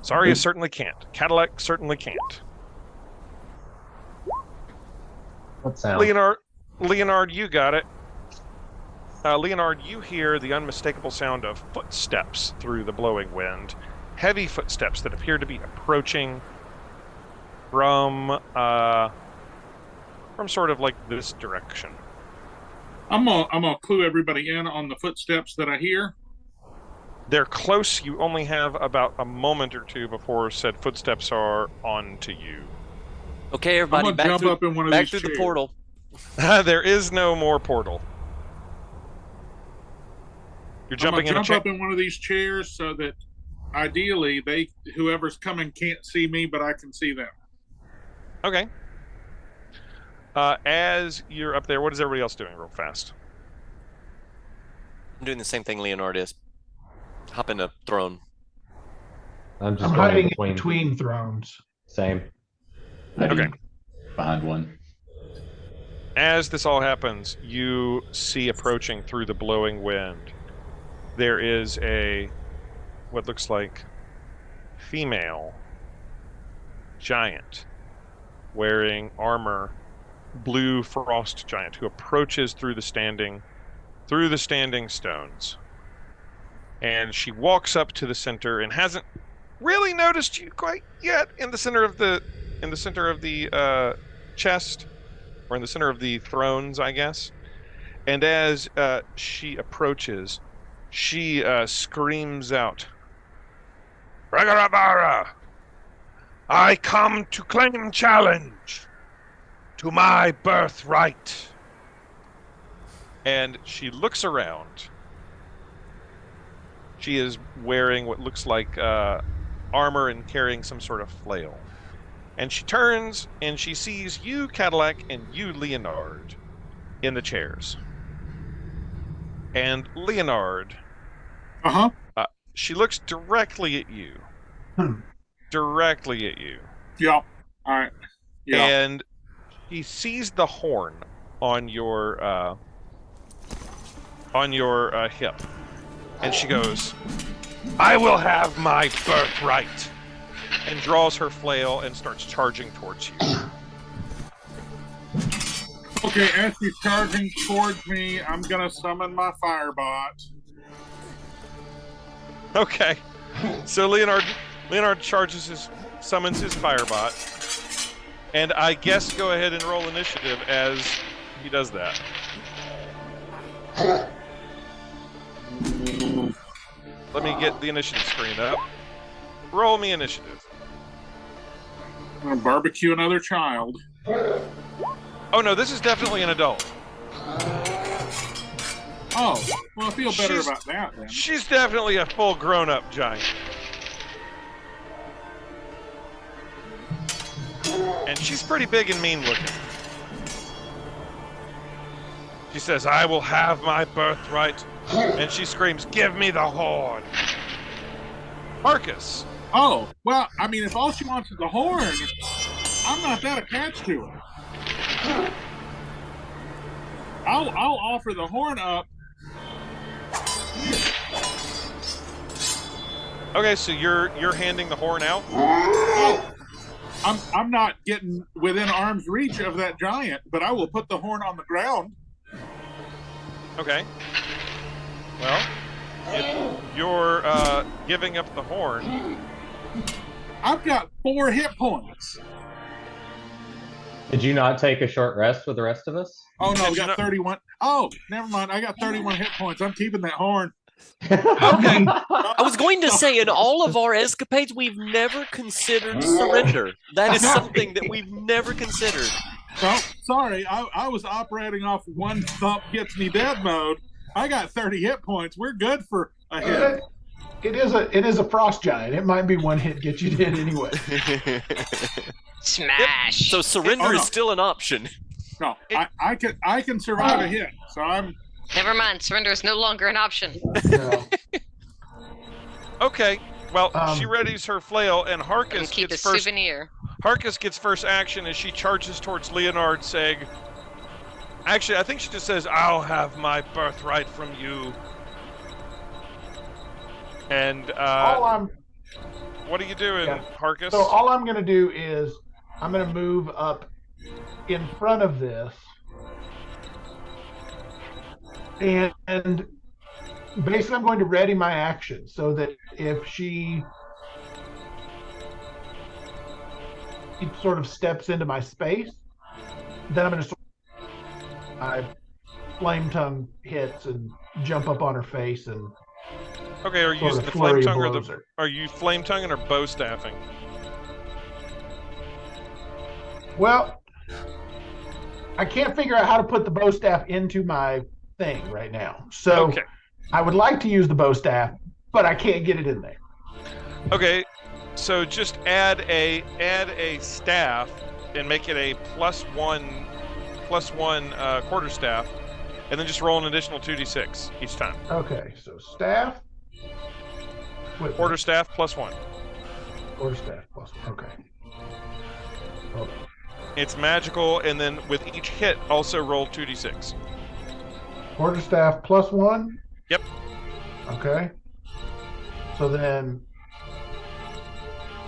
[SPEAKER 1] Zarya certainly can't. Cadillac certainly can't.
[SPEAKER 2] What sound?
[SPEAKER 1] Leonard, you got it. Leonard, you hear the unmistakable sound of footsteps through the blowing wind. Heavy footsteps that appear to be approaching from sort of like this direction.
[SPEAKER 3] I'm gonna clue everybody in on the footsteps that I hear.
[SPEAKER 1] They're close. You only have about a moment or two before said footsteps are on to you.
[SPEAKER 7] Okay,
[SPEAKER 3] I'm
[SPEAKER 7] everybody,
[SPEAKER 3] gonna
[SPEAKER 7] back
[SPEAKER 3] jump
[SPEAKER 7] through,
[SPEAKER 3] up in one of
[SPEAKER 7] back
[SPEAKER 3] these
[SPEAKER 7] through the
[SPEAKER 3] chairs.
[SPEAKER 7] portal.
[SPEAKER 1] There is no more portal. You're jumping in a
[SPEAKER 3] jump
[SPEAKER 1] chair.
[SPEAKER 3] up in one of these chairs so that ideally whoever's coming can't see me, but I can see them.
[SPEAKER 1] Okay. As you're up there, what is everybody else doing real fast?
[SPEAKER 7] I'm doing the same thing Leonard is. Hop in a throne.
[SPEAKER 2] I'm just
[SPEAKER 4] I'm
[SPEAKER 2] going
[SPEAKER 4] hiding
[SPEAKER 2] in
[SPEAKER 4] in between thrones.
[SPEAKER 2] Same.
[SPEAKER 5] Hiding behind one.
[SPEAKER 1] As this all happens, you see approaching through the blowing wind, there is what looks like female giant wearing armor, blue frost giant, who approaches through the standing stones. And she walks up to the center and hasn't really noticed you quite yet in the center of the chest, or in the center of the thrones, I guess. And as she approaches, she screams out, "Ragarabara! I come to claim challenge to my birthright." And she looks around. She is wearing what looks like armor and carrying some sort of flail. And she turns and she sees you, Cadillac, and you, Leonard, in the chairs. And Leonard, she looks directly at you. Directly at you.
[SPEAKER 3] Yeah. All right. Yeah.
[SPEAKER 1] And he sees the horn on your hip. And she goes, "I will have my birthright," and draws her flail and starts charging towards you.
[SPEAKER 3] Okay, as she's charging towards me, I'm gonna summon my firebot.
[SPEAKER 1] Okay. So Leonard summons his firebot. And I guess go ahead and roll initiative as he does that. Let me get the initiative screen up. Roll me initiative.
[SPEAKER 3] I'm gonna barbecue another child.
[SPEAKER 1] Oh no, this is definitely an adult.
[SPEAKER 3] Oh, well, I feel better about that then.
[SPEAKER 1] She's definitely a full grown-up giant. And she's pretty big and mean looking. She says, "I will have my birthright." And she screams, "Give me the horn." Marcus.
[SPEAKER 3] Oh, well, I mean, if all she wants is the horn, I'm not that attached to her. I'll offer the horn up.
[SPEAKER 1] Okay, so you're handing the horn out?
[SPEAKER 3] Oh, I'm not getting within arm's reach of that giant, but I will put the horn on the ground.
[SPEAKER 1] Okay. Well, if you're giving up the horn,
[SPEAKER 3] I've got 4 hit points.
[SPEAKER 2] Did you not take a short rest with the rest of us?
[SPEAKER 3] Oh no, we got 31. Oh, never mind. I got 31 hit points. I'm keeping that horn.
[SPEAKER 1] Okay.
[SPEAKER 7] I was going to say, in all of our escapades, we've never considered surrender. That is something that we've never considered.
[SPEAKER 3] Oh, sorry. I was operating off one thump gets me dead mode. I got 30 hit points. We're good for a hit.
[SPEAKER 4] It is a frost giant. It might be one hit get you dead anyway.
[SPEAKER 6] Smash.
[SPEAKER 7] So surrender is still an option.
[SPEAKER 3] No, I can survive a hit. So I'm.
[SPEAKER 6] Never mind. Surrender is no longer an option.
[SPEAKER 4] No.
[SPEAKER 1] Okay. Well, she readies her flail, and Harkus
[SPEAKER 6] Keep
[SPEAKER 1] gets
[SPEAKER 6] a
[SPEAKER 1] first.
[SPEAKER 6] souvenir.
[SPEAKER 1] Harkus gets first action as she charges towards Leonard, saying, "Actually, I think she just says, 'I'll have my birthright from you.'" And what are you doing, Harkus?
[SPEAKER 4] So all I'm going to do is I'm going to move up in front of this, and basically I'm going to ready my action so that if she sort of steps into my space, then I'm going to my flame tongue hits and jump up on her face and.
[SPEAKER 1] Okay, are you using the flame tongue or are you flame tonguing or bow staffing?
[SPEAKER 4] Well, I can't figure out how to put the bow staff into my thing right now. So I would like to use the bow staff, but I can't get it in there.
[SPEAKER 1] Okay, so just add a staff and make it a +1 plus 1 quarterstaff, and then just roll an additional 2d6 each time.
[SPEAKER 4] Okay, so staff. Wait,
[SPEAKER 1] Quarterstaff plus 1.
[SPEAKER 4] Quarterstaff plus 1. Okay. Hold on.
[SPEAKER 1] It's magical, and then with each hit, also roll 2d6.
[SPEAKER 4] Quarterstaff plus 1?
[SPEAKER 1] Yep.
[SPEAKER 4] Okay. So then,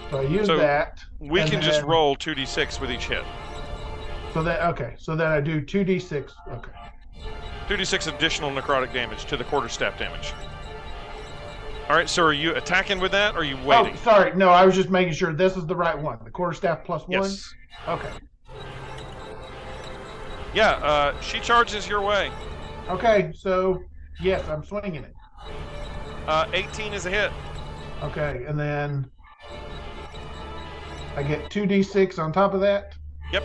[SPEAKER 4] so I use
[SPEAKER 1] So
[SPEAKER 4] that.
[SPEAKER 1] We
[SPEAKER 4] and
[SPEAKER 1] can just
[SPEAKER 4] then-
[SPEAKER 1] roll 2d6 with each hit.
[SPEAKER 4] So that, okay. So then I do 2d6. Okay.
[SPEAKER 1] 2d6 additional necrotic damage to the quarterstaff damage. All right, so are you attacking with that, or are you waiting?
[SPEAKER 4] Oh, sorry. No, I was just making sure this is the right one. The quarterstaff plus 1?
[SPEAKER 1] Yes.
[SPEAKER 4] Okay.
[SPEAKER 1] Yeah, she charges your way.
[SPEAKER 4] Okay, so yes, I'm swinging it.
[SPEAKER 1] 18 is a hit.
[SPEAKER 4] Okay, and then I get 2d6 on top of that.
[SPEAKER 1] Yep.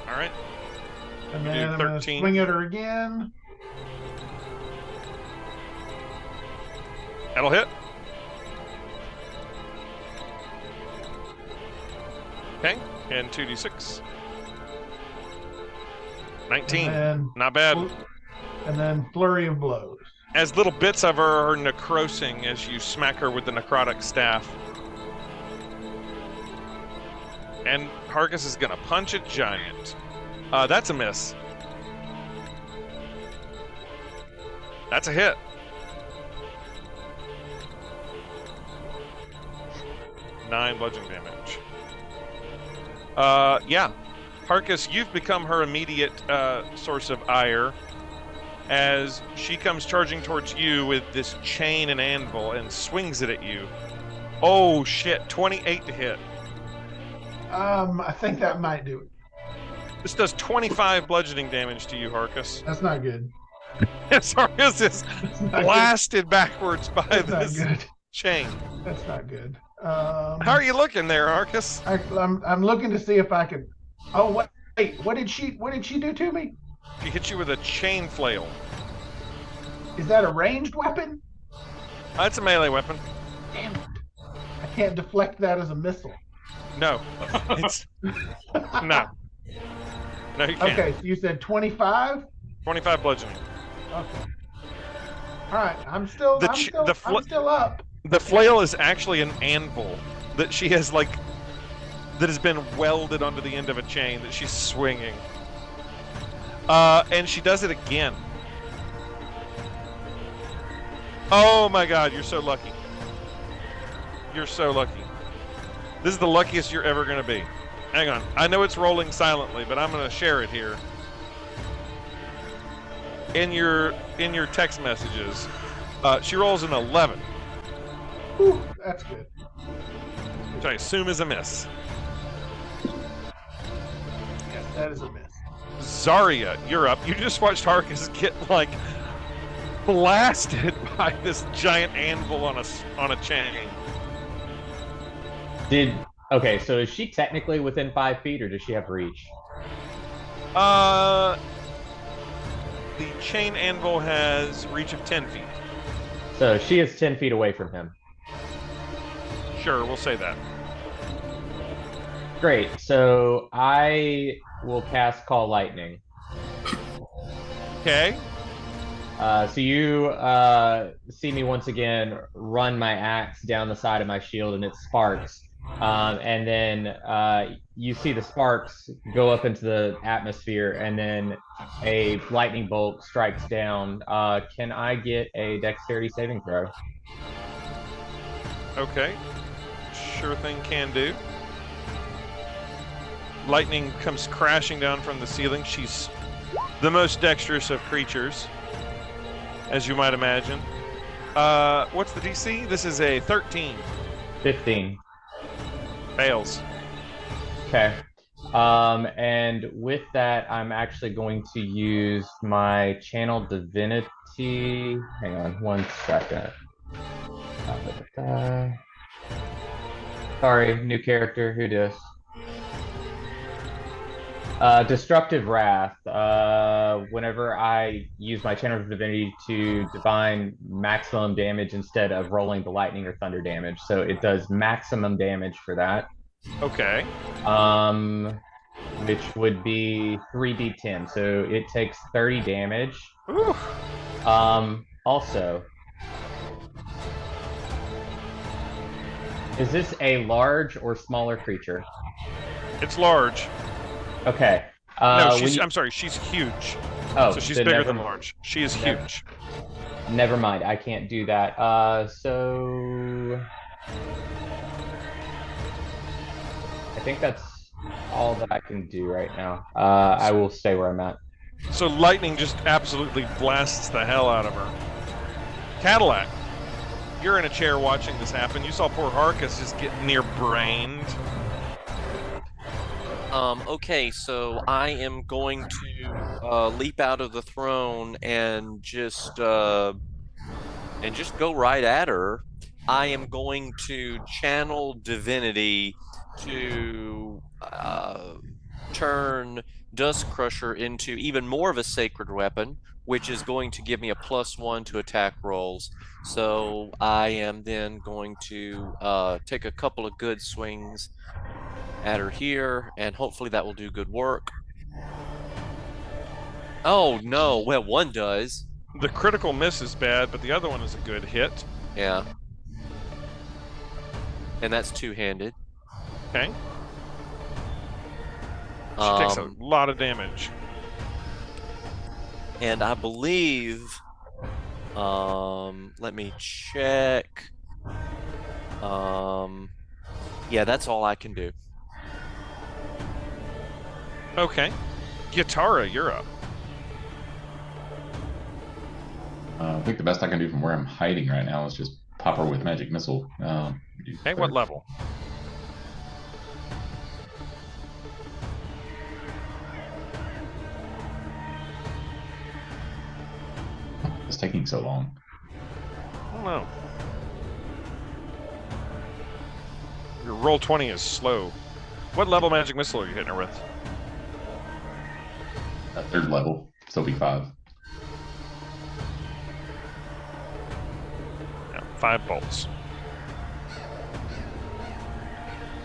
[SPEAKER 1] All right.
[SPEAKER 4] And
[SPEAKER 1] You do
[SPEAKER 4] then I'm going to
[SPEAKER 1] 13.
[SPEAKER 4] swing at her again.
[SPEAKER 1] That'll hit. Okay, and 2d6. 19.
[SPEAKER 4] And
[SPEAKER 1] Not bad.
[SPEAKER 4] then flurry of blows.
[SPEAKER 1] As little bits of her are necrosing as you smack her with the necrotic staff. And Harkus is going to punch a giant. That's a miss. That's a hit. 9 bludgeoning damage. Yeah. Harkus, you've become her immediate source of ire as she comes charging towards you with this chain and anvil and swings it at you. Oh, shit. 28 to hit.
[SPEAKER 4] I think that might do it.
[SPEAKER 1] This does 25 bludgeoning damage to you, Harkus.
[SPEAKER 4] That's not good.
[SPEAKER 1] As Harkus is
[SPEAKER 4] That's not
[SPEAKER 1] blasted backwards by
[SPEAKER 4] good. That's
[SPEAKER 1] this
[SPEAKER 4] not good.
[SPEAKER 1] chain.
[SPEAKER 4] That's not good.
[SPEAKER 1] How are you looking there, Harkus?
[SPEAKER 4] I'm looking to see if I can. Oh wait, what did she do to me?
[SPEAKER 1] She hit you with a chain flail.
[SPEAKER 4] Is that a ranged weapon?
[SPEAKER 1] That's a melee weapon.
[SPEAKER 4] Damn it! I can't deflect that as a missile.
[SPEAKER 1] No. It's no. No, you can't.
[SPEAKER 4] Okay, so you said 25.
[SPEAKER 1] 25 bludgeoning.
[SPEAKER 4] Okay. All right, I'm still I'm still up.
[SPEAKER 1] The flail is actually an anvil that she has that has been welded onto the end of a chain that she's swinging. And she does it again. Oh my god, you're so lucky. You're so lucky. This is the luckiest you're ever going to be. Hang on. I know it's rolling silently, but I'm going to share it here. In your text messages, she rolls an 11.
[SPEAKER 4] Whew, that's good.
[SPEAKER 1] Which I assume is a miss.
[SPEAKER 4] Yes, that is a miss.
[SPEAKER 1] Zarya, you're up. You just watched Harkus get blasted by this giant anvil on a chain.
[SPEAKER 2] Okay, so is she technically within 5 feet, or does she have reach?
[SPEAKER 1] The chain anvil has reach of 10 feet.
[SPEAKER 2] So she is 10 feet away from him.
[SPEAKER 1] Sure, we'll say that.
[SPEAKER 2] Great. So I will cast Call Lightning.
[SPEAKER 1] Okay.
[SPEAKER 2] So you see me once again run my axe down the side of my shield, and it sparks. And then you see the sparks go up into the atmosphere, and then a lightning bolt strikes down. Can I get a dexterity saving throw?
[SPEAKER 1] Okay. Sure thing, can do. Lightning comes crashing down from the ceiling. She's the most dexterous of creatures, as you might imagine. What's the DC? This is a 13.
[SPEAKER 2] 15.
[SPEAKER 1] Fails.
[SPEAKER 2] Okay. And with that, I'm actually going to use my Channel Divinity. Hang on 1 second. Sorry, new character. Who dis? Destructive Wrath. Whenever I use my Channel Divinity to divine maximum damage instead of rolling the lightning or thunder damage. So it does maximum damage for that.
[SPEAKER 1] Okay.
[SPEAKER 2] Which would be 3d10. So it takes 30 damage.
[SPEAKER 1] Ooh.
[SPEAKER 2] Also, is this a large or smaller creature?
[SPEAKER 1] It's large.
[SPEAKER 2] Okay.
[SPEAKER 1] No, I'm sorry, she's huge.
[SPEAKER 2] Oh,
[SPEAKER 1] so she's
[SPEAKER 2] then
[SPEAKER 1] bigger than large. She is huge.
[SPEAKER 2] Never mind, I can't do that. So I think that's all that I can do right now. I will stay where I'm at.
[SPEAKER 1] So lightning just absolutely blasts the hell out of her. Cadillac, you're in a chair watching this happen. You saw poor Harkus just get near-brained.
[SPEAKER 7] Okay, so I am going to leap out of the throne and just go right at her. I am going to channel divinity to turn Dust Crusher into even more of a sacred weapon, which is going to give me a +1 to attack rolls. So I am then going to take a couple of good swings at her here, and hopefully that will do good work. Oh no, well, one does.
[SPEAKER 1] The critical miss is bad, but the other one is a good hit.
[SPEAKER 7] Yeah. And that's two-handed.
[SPEAKER 1] Okay. She takes a lot of damage.
[SPEAKER 7] And I believe, let me check. Yeah, that's all I can do.
[SPEAKER 1] Okay. Gitara, you're up.
[SPEAKER 5] I think the best I can do from where I'm hiding right now is just pop her with magic missile.
[SPEAKER 1] Hey, what level?
[SPEAKER 5] It's taking so long.
[SPEAKER 1] I don't know. Your roll 20 is slow. What level magic missile are you hitting her with?
[SPEAKER 5] Third level, still be 5.
[SPEAKER 1] Yeah, 5 bolts.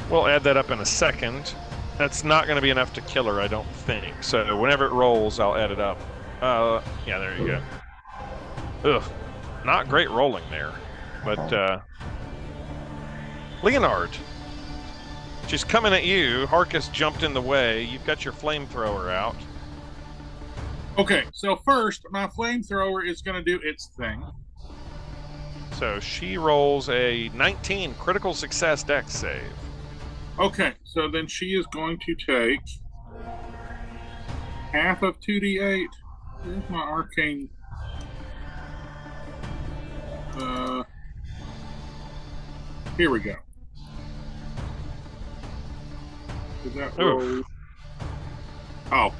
[SPEAKER 1] We'll add that up in a second. That's not going to be enough to kill her, I don't think. So whenever it rolls, I'll add it up. Yeah, there you go. Ugh, not great rolling there. But, Leonard, she's coming at you. Harkus jumped in the way. You've got your flamethrower out.
[SPEAKER 3] Okay, so first, my flamethrower is going to do its thing.
[SPEAKER 1] So she rolls a 19 critical success dex save.
[SPEAKER 3] Okay, so then she is going to take half of 2d8. Where's my arcane? Here we go. Did that roll?
[SPEAKER 1] Oof.
[SPEAKER 3] Oh,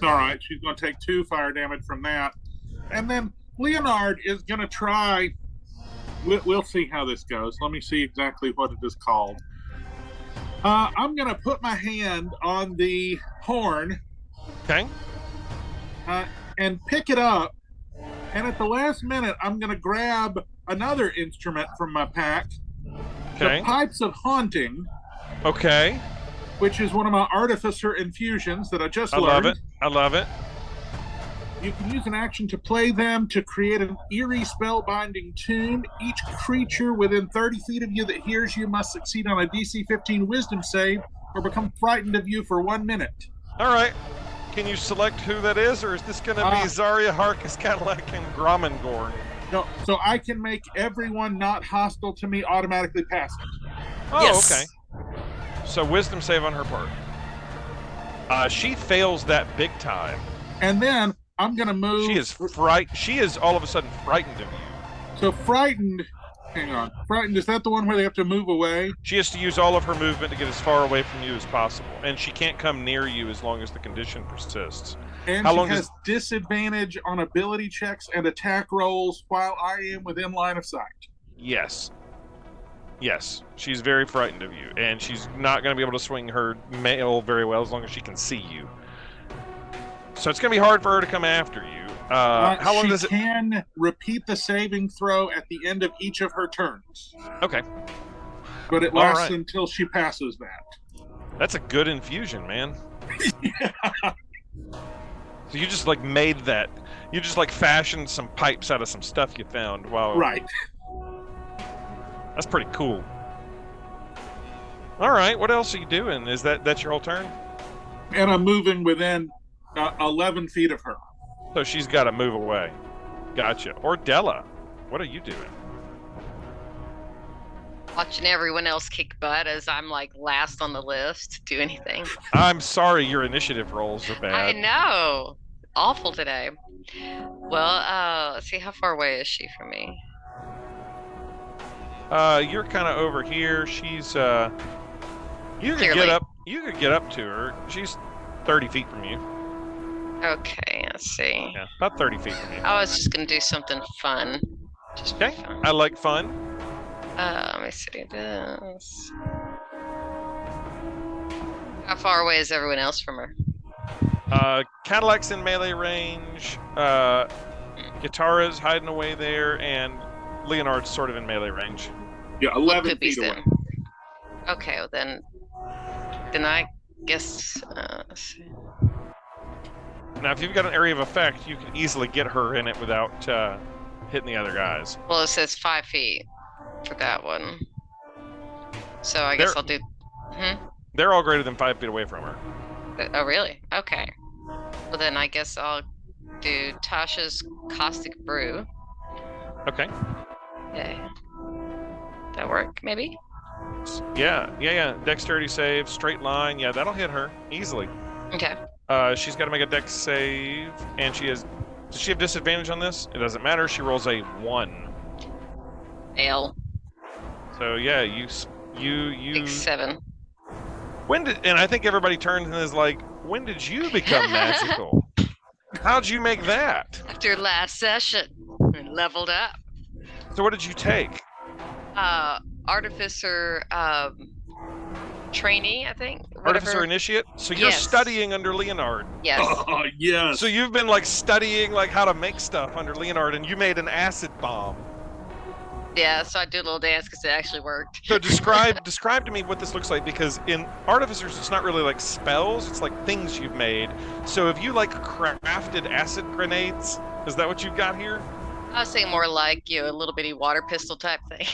[SPEAKER 3] all right. She's going to take 2 fire damage from that. And then Leonard is going to try. We'll see how this goes. Let me see exactly what it is called. I'm going to put my hand on the horn.
[SPEAKER 1] Okay.
[SPEAKER 3] And pick it up. And at the last minute, I'm going to grab another instrument from my pack.
[SPEAKER 1] Okay.
[SPEAKER 3] The Pipes of Haunting.
[SPEAKER 1] Okay.
[SPEAKER 3] Which is one of my Artificer infusions that I just learned.
[SPEAKER 1] I love it. I love it.
[SPEAKER 3] You can use an action to play them to create an eerie spellbinding tune. Each creature within 30 feet of you that hears you must succeed on a DC 15 Wisdom save or become frightened of you for 1 minute.
[SPEAKER 1] All right. Can you select who that is, or is this going to be Zarya, Harkus, Cadillac, and Gromangorn?
[SPEAKER 3] No, so I can make everyone not hostile to me automatically pass it.
[SPEAKER 1] Oh,
[SPEAKER 7] Yes.
[SPEAKER 1] okay. So wisdom save on her part. She fails that big time.
[SPEAKER 3] And then I'm going to move.
[SPEAKER 1] She is all of a sudden frightened of you.
[SPEAKER 3] So frightened. Hang on. Frightened, is that the one where they have to move away?
[SPEAKER 1] She has to use all of her movement to get as far away from you as possible, and she can't come near you as long as the condition persists.
[SPEAKER 3] And she has disadvantage on ability checks and attack rolls while I am within line of sight.
[SPEAKER 1] Yes. Yes, she's very frightened of you, and she's not going to be able to swing her mail very well as long as she can see you. So it's going to be hard for her to come after you. How long does it? She
[SPEAKER 3] can repeat the saving throw at the end of each of her turns.
[SPEAKER 1] Okay.
[SPEAKER 3] But it lasts until she passes that.
[SPEAKER 1] That's a good infusion, man. So you just like made that. You just like fashioned some pipes out of some stuff you found while.
[SPEAKER 3] Right.
[SPEAKER 1] That's pretty cool. All right, what else are you doing? That's your whole turn?
[SPEAKER 3] And I'm moving within 11 feet of her.
[SPEAKER 1] So she's got to move away. Gotcha. Ordella, what are you doing?
[SPEAKER 6] Watching everyone else kick butt as I'm like last on the list to do anything.
[SPEAKER 1] I'm sorry, your initiative rolls are bad.
[SPEAKER 6] I know. Awful today. Well, let's see, how far away is she from me?
[SPEAKER 1] You're kind of over here. She's you could
[SPEAKER 6] Clearly.
[SPEAKER 1] get up to her. She's 30 feet from you.
[SPEAKER 6] Okay, let's see.
[SPEAKER 1] Yeah, about 30 feet from you.
[SPEAKER 6] I was just gonna do something fun. Just for
[SPEAKER 1] Okay,
[SPEAKER 6] fun.
[SPEAKER 1] I like fun.
[SPEAKER 6] Let me see this. How far away is everyone else from her?
[SPEAKER 1] Cadillac's in melee range. Guitarra's hiding away there, and Leonard's sort of in melee range.
[SPEAKER 3] Yeah, 11
[SPEAKER 6] Poopies
[SPEAKER 3] feet away.
[SPEAKER 6] then. Okay, well then I guess. Let's see.
[SPEAKER 1] Now, if you've got an area of effect, you can easily get her in it without hitting the other guys.
[SPEAKER 6] Well, it says 5 feet for that one. So I guess I'll do.
[SPEAKER 1] They're all greater than 5 feet away from her.
[SPEAKER 6] Oh, really? Okay. Well, then I guess I'll do Tasha's Caustic Brew.
[SPEAKER 1] Okay.
[SPEAKER 6] Yeah. That work, maybe?
[SPEAKER 1] Yeah. Dexterity save, straight line. Yeah, that'll hit her easily.
[SPEAKER 6] Okay.
[SPEAKER 1] She's got to make a dex save, and does she have disadvantage on this? It doesn't matter. She rolls a 1.
[SPEAKER 6] Fail.
[SPEAKER 1] So yeah, you.
[SPEAKER 6] 7.
[SPEAKER 1] And I think everybody turns and is like, when did you become magical? How'd you make that?
[SPEAKER 6] After last session, I leveled up.
[SPEAKER 1] So what did you take?
[SPEAKER 6] Artificer trainee, I think.
[SPEAKER 1] Artificer Initiate? So you're
[SPEAKER 6] Yes.
[SPEAKER 1] studying under Leonard.
[SPEAKER 6] Yes.
[SPEAKER 3] Oh, yes.
[SPEAKER 1] So you've been like studying like how to make stuff under Leonard, and you made an acid bomb.
[SPEAKER 6] Yeah, so I do a little dance because it actually worked.
[SPEAKER 1] So describe to me what this looks like, because in Artificers it's not really like spells, it's like things you've made. So if you like crafted acid grenades, is that what you've got here?
[SPEAKER 6] I was saying more like, a little bitty water pistol type thing.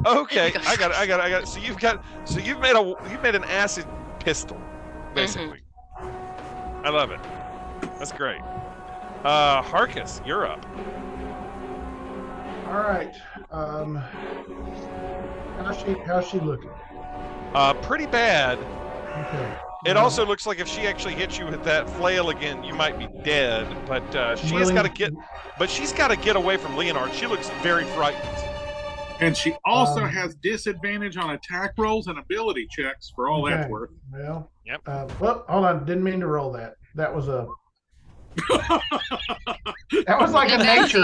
[SPEAKER 1] Okay, I got it. So you've made an acid pistol, basically. I love it. That's great. Harkus, you're up.
[SPEAKER 4] All right. How's she looking?
[SPEAKER 1] Pretty bad.
[SPEAKER 4] Okay.
[SPEAKER 1] It also looks like if she actually hits you with that flail again, you might be dead. But she's
[SPEAKER 4] Really?
[SPEAKER 1] got to get away from Leonard. She looks very frightened.
[SPEAKER 3] And she also has disadvantage on attack rolls and ability checks for all that's
[SPEAKER 4] Okay.
[SPEAKER 3] worth.
[SPEAKER 4] Well.
[SPEAKER 1] Yep.
[SPEAKER 4] Well, hold on. Didn't mean to roll that. That was a. That was like a nature.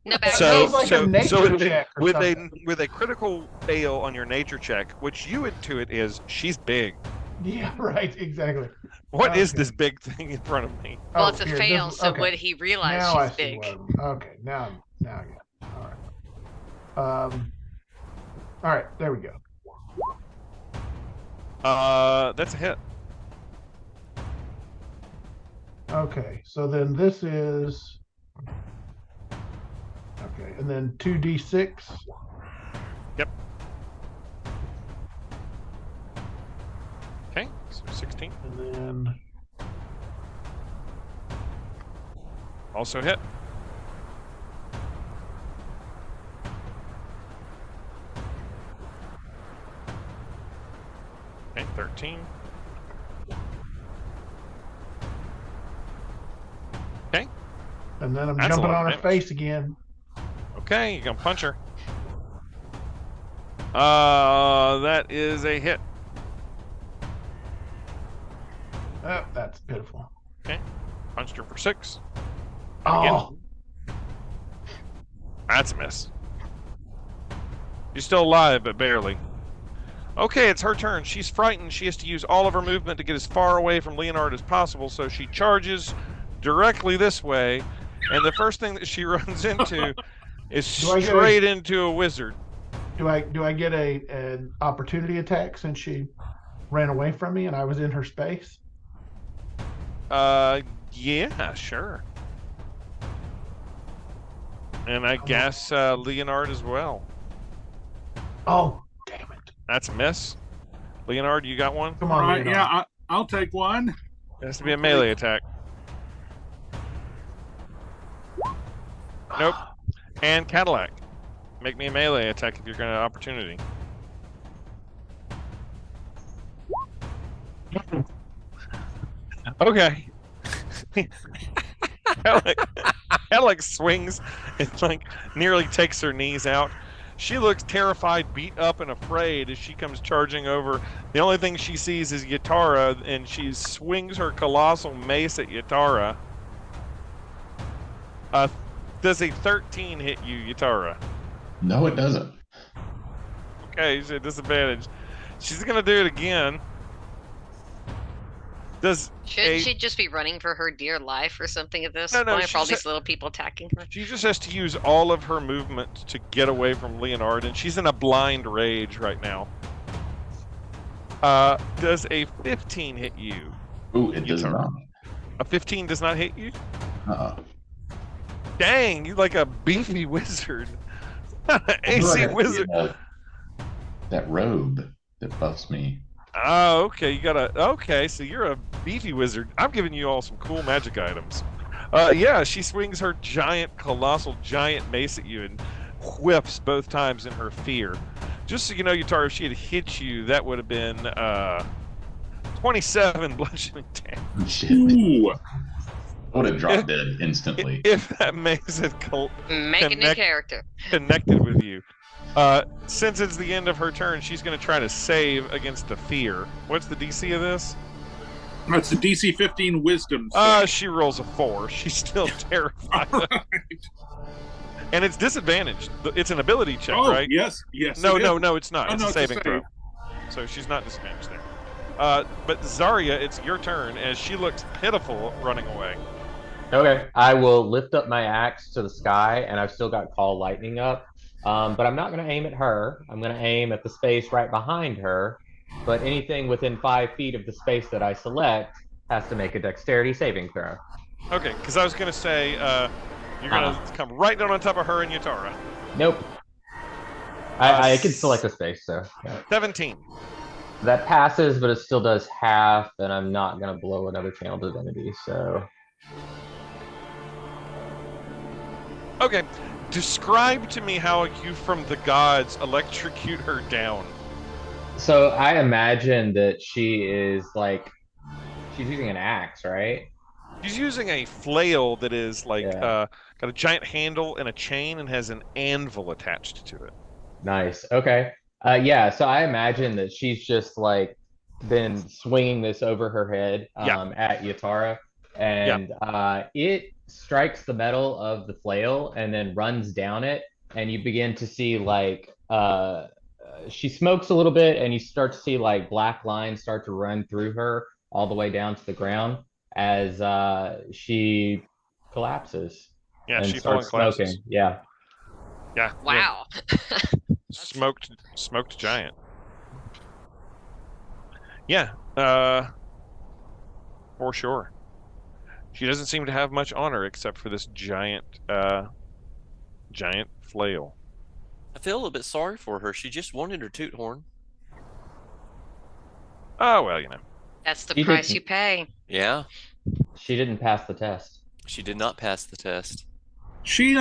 [SPEAKER 6] No back.
[SPEAKER 4] So- was like a nature check or
[SPEAKER 1] with
[SPEAKER 4] something.
[SPEAKER 1] with a critical fail on your nature check, which you intuit is she's big.
[SPEAKER 4] Yeah. Right. Exactly.
[SPEAKER 1] What is
[SPEAKER 4] Okay.
[SPEAKER 1] this big thing in front of me?
[SPEAKER 6] Well,
[SPEAKER 4] Oh,
[SPEAKER 6] it's a
[SPEAKER 4] here,
[SPEAKER 6] fail,
[SPEAKER 4] this-
[SPEAKER 6] so
[SPEAKER 4] okay.
[SPEAKER 6] would he realize
[SPEAKER 4] Now I
[SPEAKER 6] she's
[SPEAKER 4] see
[SPEAKER 6] big?
[SPEAKER 4] okay. Now I get it. All right. There we go.
[SPEAKER 1] That's a hit.
[SPEAKER 4] Okay. So then this is. Okay, and then 2d6.
[SPEAKER 1] Yep. Okay, so 16.
[SPEAKER 4] And then
[SPEAKER 1] Also hit. Okay, 13. Okay,
[SPEAKER 4] I'm
[SPEAKER 1] That's a
[SPEAKER 4] jumping
[SPEAKER 1] lot
[SPEAKER 4] on
[SPEAKER 1] of
[SPEAKER 4] her
[SPEAKER 1] damage.
[SPEAKER 4] face again.
[SPEAKER 1] okay, you're gonna punch her. That is a hit.
[SPEAKER 4] Oh, that's pitiful.
[SPEAKER 1] Punched her for 6.
[SPEAKER 4] Oh,
[SPEAKER 1] That's a miss. She's still alive, but barely. Okay, it's her turn. She's frightened. She has to use all of her movement to get as far away from Leonard as possible, so she charges directly this way, and the first thing that she runs into is
[SPEAKER 4] Do I get
[SPEAKER 1] straight into a wizard.
[SPEAKER 4] do I get an opportunity attack since she ran away from me and I was in her space?
[SPEAKER 1] Yeah, sure. And I guess Leonard as well.
[SPEAKER 4] Oh, damn it.
[SPEAKER 1] That's a miss. Leonard, you got one?
[SPEAKER 4] Come
[SPEAKER 3] All
[SPEAKER 4] on,
[SPEAKER 3] right,
[SPEAKER 4] Leonard.
[SPEAKER 3] yeah, I'll take one.
[SPEAKER 1] It has to be a melee attack. Nope. And Cadillac. Make me a melee attack if you're going to opportunity. Okay. Cadillac swings and like nearly takes her knees out. She looks terrified, beat up, and afraid as she comes charging over. The only thing she sees is Yatara, and she swings her colossal mace at Yatara. Does a 13 hit you, Yatara?
[SPEAKER 5] No, it doesn't.
[SPEAKER 1] Okay, she's at disadvantage. She's gonna do it again.
[SPEAKER 6] Shouldn't she just be running for her dear life or something at this
[SPEAKER 1] No,
[SPEAKER 6] point for all
[SPEAKER 1] she's
[SPEAKER 6] these little people attacking her?
[SPEAKER 1] She just has to use all of her movement to get away from Leonard, and she's in a blind rage right now. Does a 15 hit you?
[SPEAKER 5] Ooh, it does not.
[SPEAKER 1] A 15 does not hit you?
[SPEAKER 5] Dang,
[SPEAKER 1] you like a beefy wizard. AC wizard.
[SPEAKER 5] That robe that buffs me.
[SPEAKER 1] Oh, okay. Okay, so you're a beefy wizard. I'm giving you all some cool magic items. Yeah, she swings her colossal giant mace at you and whiffs both times in her fear. Just so you know, Yatara, if she had hit you, that would have been 27 bludgeoning damage.
[SPEAKER 5] Shit.
[SPEAKER 3] Ooh.
[SPEAKER 5] I would have dropped dead instantly.
[SPEAKER 1] If that mace had
[SPEAKER 6] Make a new character.
[SPEAKER 1] connected with you. Since it's the end of her turn, she's going to try to save against the fear. What's the DC of this?
[SPEAKER 3] That's the DC 15 Wisdom.
[SPEAKER 1] She rolls a 4. She's still terrified.
[SPEAKER 3] Right.
[SPEAKER 1] And it's disadvantaged. It's an ability check,
[SPEAKER 3] Oh,
[SPEAKER 1] right?
[SPEAKER 3] yes.
[SPEAKER 1] No, it's not.
[SPEAKER 3] Oh,
[SPEAKER 1] It's
[SPEAKER 3] no,
[SPEAKER 1] a
[SPEAKER 3] it's a
[SPEAKER 1] saving
[SPEAKER 3] save.
[SPEAKER 1] throw. So she's not disadvantaged there. But Zarya, it's your turn as she looks pitiful running away.
[SPEAKER 2] Okay, I will lift up my axe to the sky, and I've still got Call Lightning up. But I'm not going to aim at her. I'm going to aim at the space right behind her. But anything within 5 feet of the space that I select has to make a dexterity saving throw.
[SPEAKER 1] Okay, because I was going to say you're going to come right down on top of her and Yatara.
[SPEAKER 2] Nope. I can select a space, so. Yeah.
[SPEAKER 1] 17.
[SPEAKER 2] That passes, but it still does half, and I'm not going to blow another channel divinity, so.
[SPEAKER 1] Okay, describe to me how you from the gods electrocute her down.
[SPEAKER 2] So I imagine that she is like, she's using an axe, right?
[SPEAKER 1] She's using a flail that is like
[SPEAKER 2] Yeah.
[SPEAKER 1] got a giant handle and a chain and has an anvil attached to it.
[SPEAKER 2] Nice. Okay. Yeah. So I imagine that she's just like been swinging this over her head at Yatara, and it strikes the metal of the flail and then runs down it, and you begin to see like she smokes a little bit, and you start to see like black lines start to run through her all the way down to the ground as she collapses.
[SPEAKER 1] Yeah,
[SPEAKER 2] and
[SPEAKER 1] she
[SPEAKER 2] starts
[SPEAKER 1] collapses.
[SPEAKER 2] smoking. Yeah.
[SPEAKER 1] Yeah.
[SPEAKER 6] Wow.
[SPEAKER 1] Smoked giant. Yeah, for sure. She doesn't seem to have much on her except for this giant flail.
[SPEAKER 7] I feel a little bit sorry for her. She just wanted her toot horn.
[SPEAKER 1] Oh, well, you know.
[SPEAKER 6] That's the
[SPEAKER 2] You
[SPEAKER 6] price
[SPEAKER 2] didn't-
[SPEAKER 6] you pay.
[SPEAKER 7] Yeah,
[SPEAKER 2] She didn't pass the test.
[SPEAKER 7] she did not pass the test.
[SPEAKER 3] She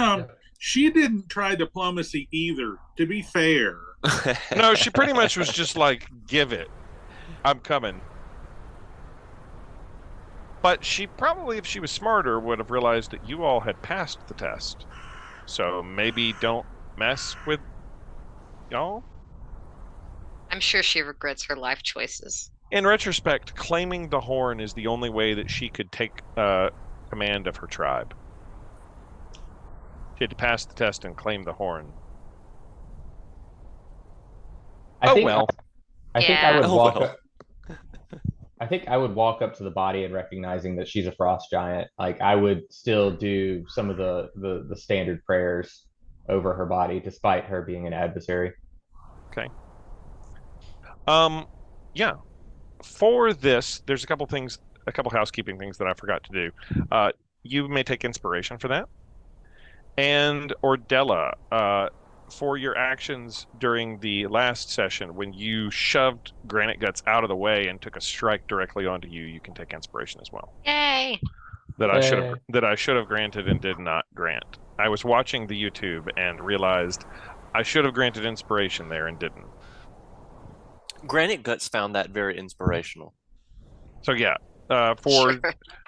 [SPEAKER 3] didn't try diplomacy either, to be fair.
[SPEAKER 1] No, she pretty much was just like, give it. I'm coming. But she probably, if she was smarter, would have realized that you all had passed the test. So maybe don't mess with y'all.
[SPEAKER 6] I'm sure she regrets her life choices.
[SPEAKER 1] In retrospect, claiming the horn is the only way that she could take command of her tribe. She had to pass the test and claim the horn.
[SPEAKER 2] I think I would
[SPEAKER 7] Oh,
[SPEAKER 2] walk
[SPEAKER 7] well.
[SPEAKER 2] up. I think I would walk up to the body and recognizing that she's a frost giant. Like I would still do some of the standard prayers over her body, despite her being an adversary.
[SPEAKER 1] Okay. Yeah. For this, there's a couple housekeeping things that I forgot to do. You may take inspiration for that. And Ordella, for your actions during the last session, when you shoved Granite Guts out of the way and took a strike directly onto you, you can take inspiration as well.
[SPEAKER 6] Yay!
[SPEAKER 1] That I should have granted and did not grant. I was watching the YouTube and realized I should have granted inspiration there and didn't.
[SPEAKER 7] Granite Guts found that very inspirational.
[SPEAKER 1] So yeah, for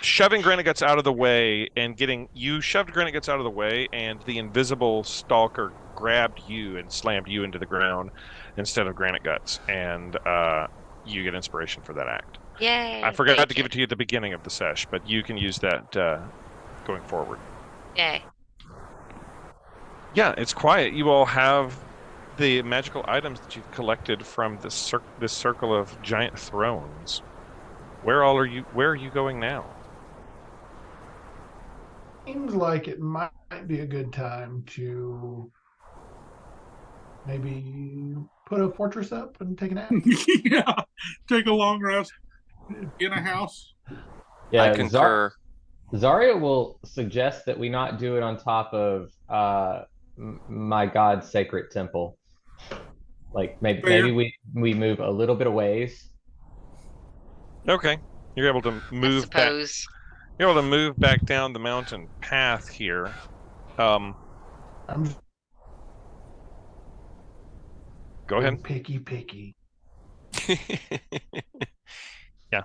[SPEAKER 1] shoving Granite Guts out of the way and you shoved Granite Guts out of the way, and the invisible stalker grabbed you and slammed you into the ground instead of Granite Guts, and you get inspiration for that act.
[SPEAKER 6] Yay!
[SPEAKER 1] I forgot to give it to you at the beginning of the sesh, but you can use that going forward.
[SPEAKER 6] Yay!
[SPEAKER 1] Yeah, it's quiet. You all have the magical items that you've collected from this circle of giant thrones. Where are you going now?
[SPEAKER 4] Seems like it might be a good time to maybe put a fortress up and take a nap.
[SPEAKER 3] Yeah, take a long rest in a house.
[SPEAKER 2] Yeah,
[SPEAKER 7] I concur.
[SPEAKER 2] Zaria will suggest that we not do it on top of my god's sacred temple. Like maybe we move a little bit of ways.
[SPEAKER 1] Okay, you're able to move back. You're able to move back down the mountain path here.
[SPEAKER 4] I'm
[SPEAKER 1] Go ahead.
[SPEAKER 4] Picky.
[SPEAKER 1] Yeah.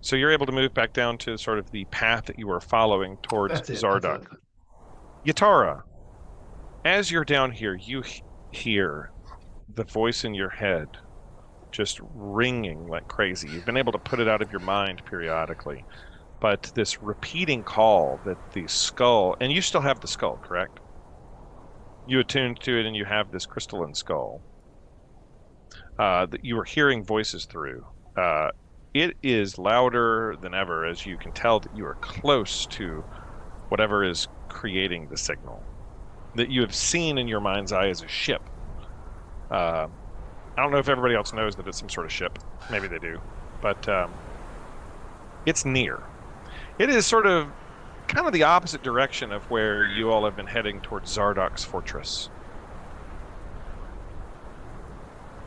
[SPEAKER 1] So you're able to move back down to sort of the path that you were following towards Zardok. Yatara, as you're down here, you hear the voice in your head just ringing like crazy. You've been able to put it out of your mind periodically, but this repeating call that the skull, and you still have the skull, correct? You attuned to it and you have this crystalline skull that you were hearing voices through. It is louder than ever, as you can tell that you are close to whatever is creating the signal that you have seen in your mind's eye as a ship. I don't know if everybody else knows that it's some sort of ship. Maybe they do. But it's near. It is sort of kind of the opposite direction of where you all have been heading towards Zardok's fortress.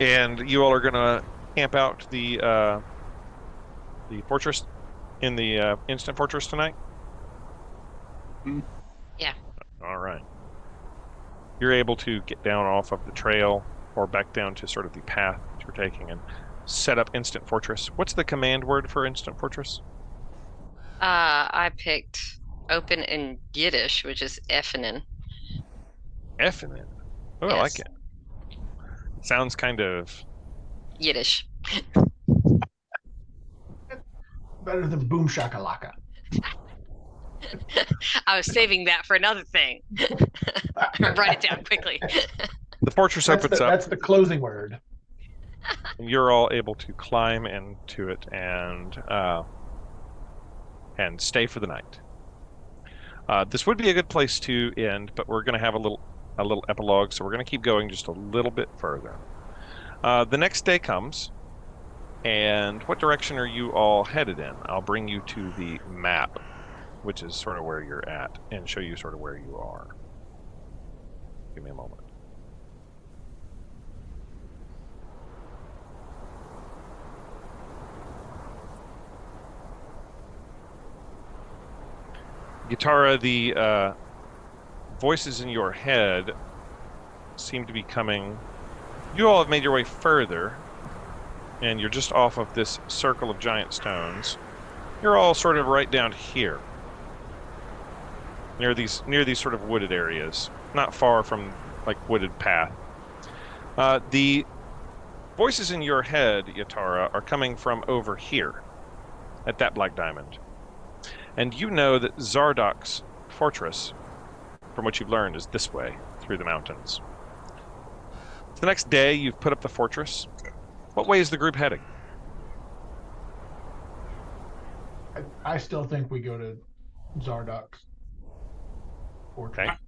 [SPEAKER 1] And you all are going to camp out the fortress in the instant fortress tonight?
[SPEAKER 6] Yeah.
[SPEAKER 1] All right. You're able to get down off of the trail or back down to sort of the path that you're taking and set up instant fortress. What's the command word for instant fortress?
[SPEAKER 6] I picked open in Yiddish, which is effinin.
[SPEAKER 1] Effinin? Oh,
[SPEAKER 6] Yes.
[SPEAKER 1] I like it. Sounds kind of...
[SPEAKER 6] Yiddish.
[SPEAKER 4] Better than boom shakalaka.
[SPEAKER 6] I was saving that for another thing. Write it down quickly.
[SPEAKER 1] The fortress opens up.
[SPEAKER 4] That's the closing word.
[SPEAKER 1] And you're all able to climb into it and stay for the night. This would be a good place to end, but we're going to have a little epilogue, so we're going to keep going just a little bit further. The next day comes, and what direction are you all headed in? I'll bring you to the map, which is sort of where you're at, and show you sort of where you are. Give me a moment. Gitara, the voices in your head seem to be coming. You all have made your way further, and you're just off of this circle of giant stones. You're all sort of right down here, near these sort of wooded areas, not far from like wooded path. The voices in your head, Yatara, are coming from over here, at that black diamond. And you know that Zardok's fortress, from what you've learned, is this way, through the mountains. The next day, you've put up the fortress. What way is the group heading?
[SPEAKER 4] I still think we go to Zardok's fortress.
[SPEAKER 1] Okay.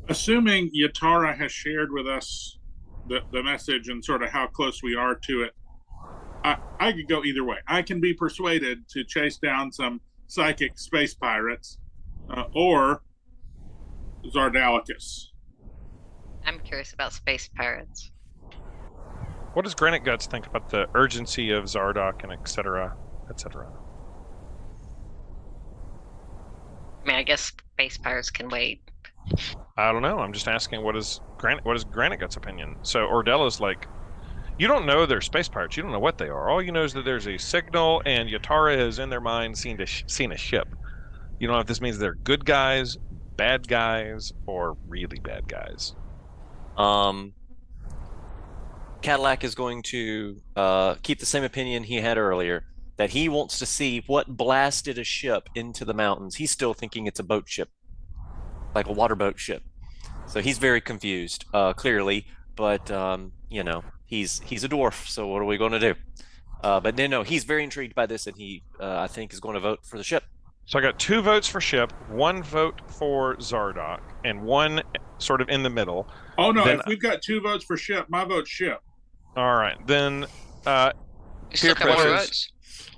[SPEAKER 3] Assuming Yatara has shared with us the message and sort of how close we are to it, I could go either way. I can be persuaded to chase down some psychic space pirates, or Zardalicus.
[SPEAKER 6] I'm curious about space pirates.
[SPEAKER 1] What does Granite Guts think about the urgency of Zardoc and et cetera, et cetera?
[SPEAKER 6] I mean, I guess space pirates can wait.
[SPEAKER 1] I don't know. I'm just asking what is Granite Guts' opinion? So Ordella's like, you don't know they're space pirates. You don't know what they are. All you know is that there's a signal, and Yatara has in their mind seen a ship. You don't know if this means they're good guys, bad guys, or really bad guys.
[SPEAKER 7] Cadillac is going to keep the same opinion he had earlier, that he wants to see what blasted a ship into the mountains. He's still thinking it's a boat ship, like a water boat ship. So he's very confused, clearly, but you know, he's a dwarf, so what are we going to do? But no, he's very intrigued by this, and he, I think, is going to vote for the ship.
[SPEAKER 1] So I got 2 votes for ship, 1 vote for Zardoc, and 1 sort of in the middle.
[SPEAKER 3] Oh no!
[SPEAKER 1] Then,
[SPEAKER 3] if we've got 2 votes for ship, my vote's ship.
[SPEAKER 1] All right, then.
[SPEAKER 6] You still got more votes.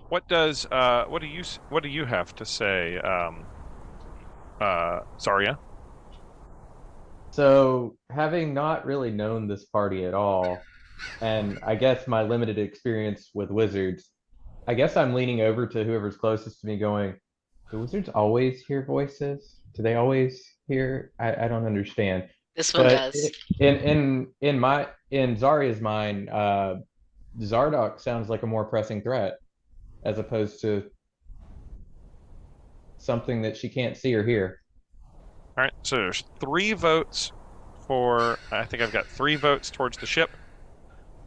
[SPEAKER 1] What do you have to say, Zarya?
[SPEAKER 2] So, having not really known this party at all, and I guess my limited experience with wizards, I guess I'm leaning over to whoever's closest to me going, do wizards always hear voices? Do they always hear? I don't understand.
[SPEAKER 6] This one does.
[SPEAKER 2] In Zarya's mind, Zardoc sounds like a more pressing threat as opposed to something that she can't see or hear.
[SPEAKER 1] All right, so there's 3 votes for. I think I've got 3 votes towards the ship,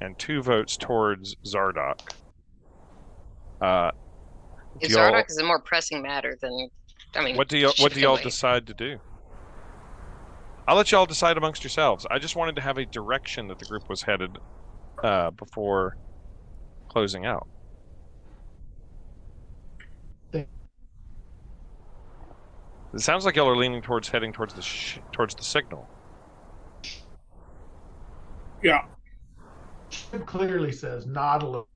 [SPEAKER 1] and 2 votes towards Zardoc.
[SPEAKER 6] Zardoc is a more pressing matter than. I mean,
[SPEAKER 1] what do y'all decide to do? I'll let y'all decide amongst yourselves. I just wanted to have a direction that the group was headed before closing out. It sounds like y'all are leaning towards heading towards the signal.
[SPEAKER 3] Yeah.
[SPEAKER 4] It clearly says not a little.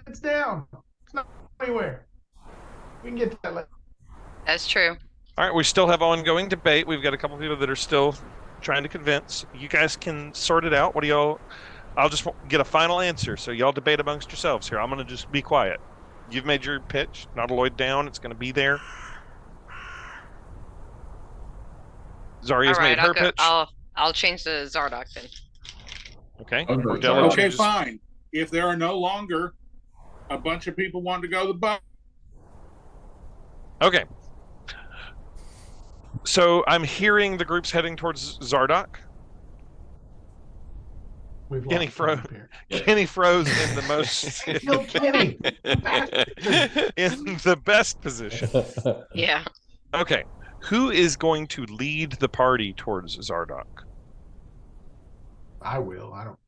[SPEAKER 4] It's down. It's not anywhere. We can get to that later.
[SPEAKER 6] That's true.
[SPEAKER 1] All right, we still have ongoing debate. We've got a couple people that are still trying to convince. You guys can sort it out. What do y'all? I'll just get a final answer. So y'all debate amongst yourselves here. I'm going to just be quiet. You've made your pitch. Nautiloid down. It's going to be there. Zarya's made her pitch.
[SPEAKER 6] I'll change the Zardoc then.
[SPEAKER 1] Okay.
[SPEAKER 3] Okay, fine. If there are no longer a bunch of people wanting to go to the boat.
[SPEAKER 1] Okay. So I'm hearing the group's heading towards Zardoc. Kenny froze in the most
[SPEAKER 4] No, Kenny.
[SPEAKER 1] in the best position.
[SPEAKER 6] Yeah.
[SPEAKER 1] Okay. Who is going to lead the party towards Zardoc?
[SPEAKER 4] I will. I don't.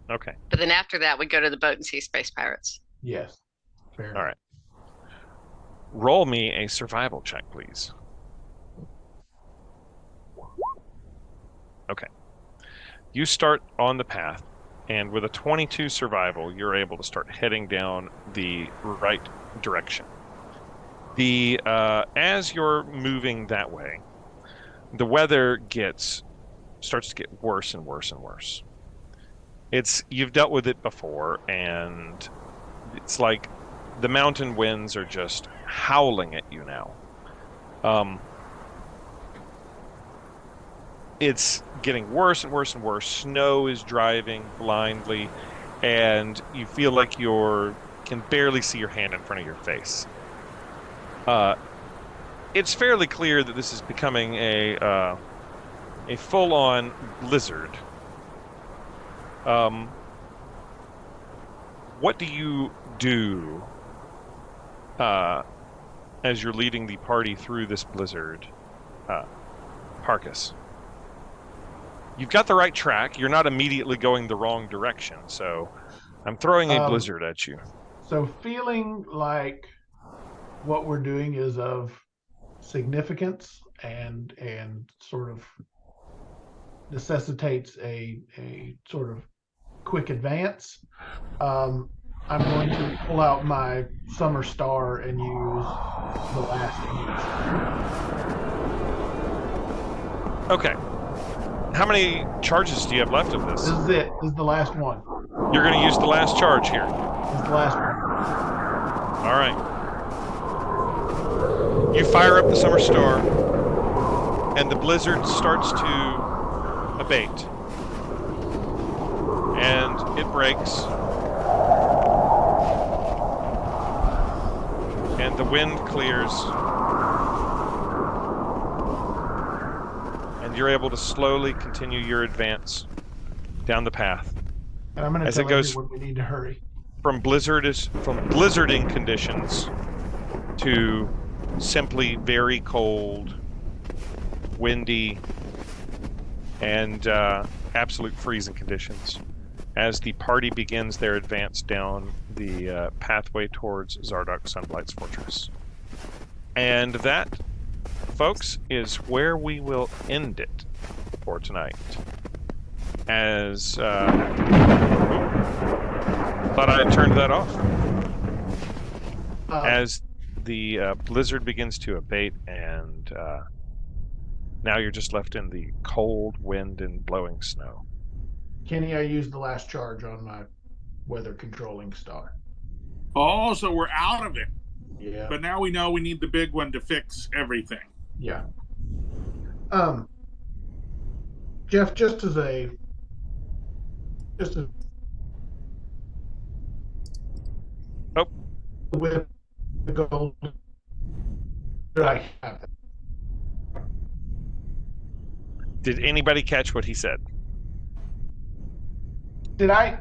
[SPEAKER 1] Okay.
[SPEAKER 6] But then after that, we go to the boat and see space pirates.
[SPEAKER 4] Yes. Fair
[SPEAKER 1] All right. Roll me a survival check, please. Okay. You start on the path, and with a 22 survival, you're able to start heading down the right direction. As you're moving that way, the weather starts to get worse and worse and worse. You've dealt with it before, and it's like the mountain winds are just howling at you now. It's getting worse and worse and worse. Snow is driving blindly, and you feel like you can barely see your hand in front of your face. It's fairly clear that this is becoming a full-on blizzard. What do you do as you're leading the party through this blizzard, Parkus? You've got the right track. You're not immediately going the wrong direction, so I'm throwing a blizzard at you.
[SPEAKER 4] So feeling like what we're doing is of significance and sort of necessitates a sort of quick advance. I'm going to pull out my Summer Star and use the last use.
[SPEAKER 1] Okay. How many charges do you have left of this?
[SPEAKER 4] This is it. This is the last one.
[SPEAKER 1] You're going to use the last charge here.
[SPEAKER 4] This is the last one.
[SPEAKER 1] All right. You fire up the Summer Star, and the blizzard starts to abate. And it breaks. And the wind clears. And you're able to slowly continue your advance down the path.
[SPEAKER 4] And I'm going to
[SPEAKER 1] As
[SPEAKER 4] tell
[SPEAKER 1] it goes
[SPEAKER 4] everyone we need to hurry.
[SPEAKER 1] from blizzarding conditions to simply very cold, windy, and absolute freezing conditions as the party begins their advance down the pathway towards Zardoc Sunblight's fortress. And that, folks, is where we will end it for tonight. As thought I had turned that off. As the blizzard begins to abate, and now you're just left in the cold wind and blowing snow.
[SPEAKER 4] Kenny, I used the last charge on my weather controlling star.
[SPEAKER 3] Oh, so we're out of it.
[SPEAKER 4] Yeah.
[SPEAKER 3] But now we know we need the big one to fix everything.
[SPEAKER 4] Yeah. Jeff, just as
[SPEAKER 1] Oh.
[SPEAKER 4] With the gold, did I have it?
[SPEAKER 1] Did anybody catch what he said?
[SPEAKER 4] Did I?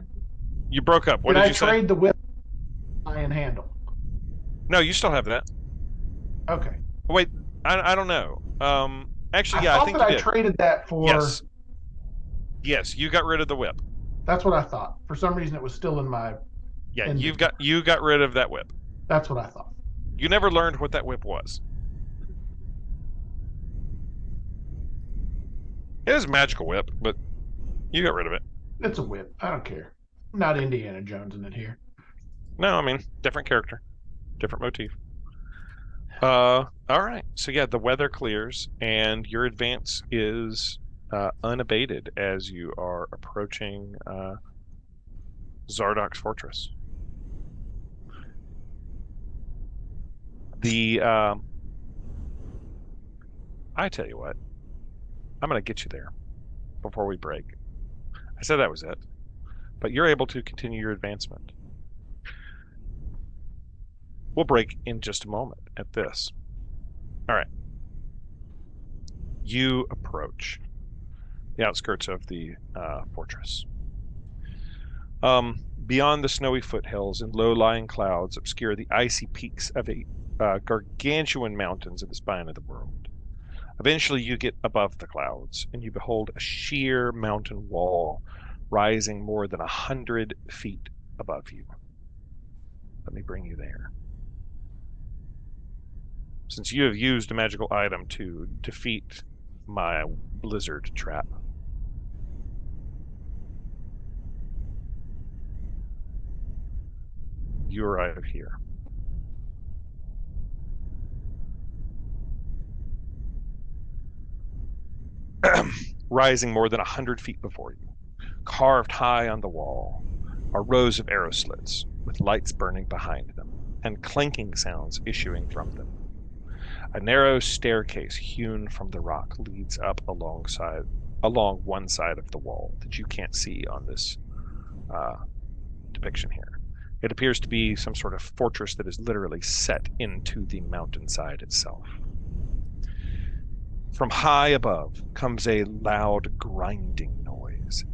[SPEAKER 1] You broke up. What
[SPEAKER 4] did
[SPEAKER 1] did
[SPEAKER 4] I
[SPEAKER 1] you say?
[SPEAKER 4] trade the whip iron handle?
[SPEAKER 1] No, you still have that.
[SPEAKER 4] Okay.
[SPEAKER 1] Wait, I don't know. Actually,
[SPEAKER 4] I
[SPEAKER 1] I think
[SPEAKER 4] thought
[SPEAKER 1] you
[SPEAKER 4] I
[SPEAKER 1] did.
[SPEAKER 4] traded that for.
[SPEAKER 1] Yes. Yes, you got rid of the whip.
[SPEAKER 4] That's what I thought. For some reason, it was still in my.
[SPEAKER 1] Yeah, you got rid of that whip.
[SPEAKER 4] That's what I thought.
[SPEAKER 1] You never learned what that whip was. It is a magical whip, but you got rid of it.
[SPEAKER 4] It's a whip. I don't care. I'm not Indiana Jones in it here.
[SPEAKER 1] No, I mean, different character, different motif. All right. So yeah, the weather clears, and your advance is unabated as you are approaching Zardoc's fortress. I tell you what, I'm going to get you there before we break. I said that was it, but you're able to continue your advancement. We'll break in just a moment at this. All right. You approach the outskirts of the fortress. Beyond the snowy foothills and low-lying clouds obscure the icy peaks of a gargantuan mountains in the spine of the world. Eventually you get above the clouds, and you behold a sheer mountain wall rising more than 100 feet above you. Let me bring you there. Since you have used a magical item to defeat my blizzard trap. You arrive here. Rising more than 100 feet before you, carved high on the wall, are rows of arrow slits with lights burning behind them and clanking sounds issuing from them. A narrow staircase hewn from the rock leads up along one side of the wall that you can't see on this depiction here. It appears to be some sort of fortress that is literally set into the mountainside itself. From high above comes a loud grinding noise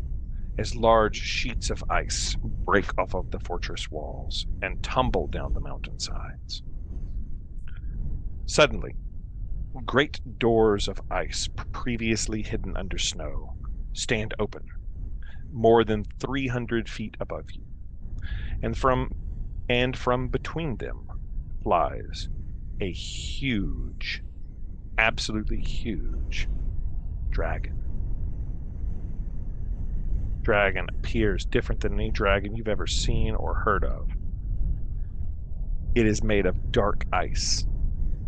[SPEAKER 1] as large sheets of ice break off of the fortress walls and tumble down the mountainsides. Suddenly, great doors of ice previously hidden under snow stand open, more than 300 feet above you, and from between them flies a huge, absolutely huge dragon. dragon appears different than any dragon you've ever seen or heard of. It is made of dark ice.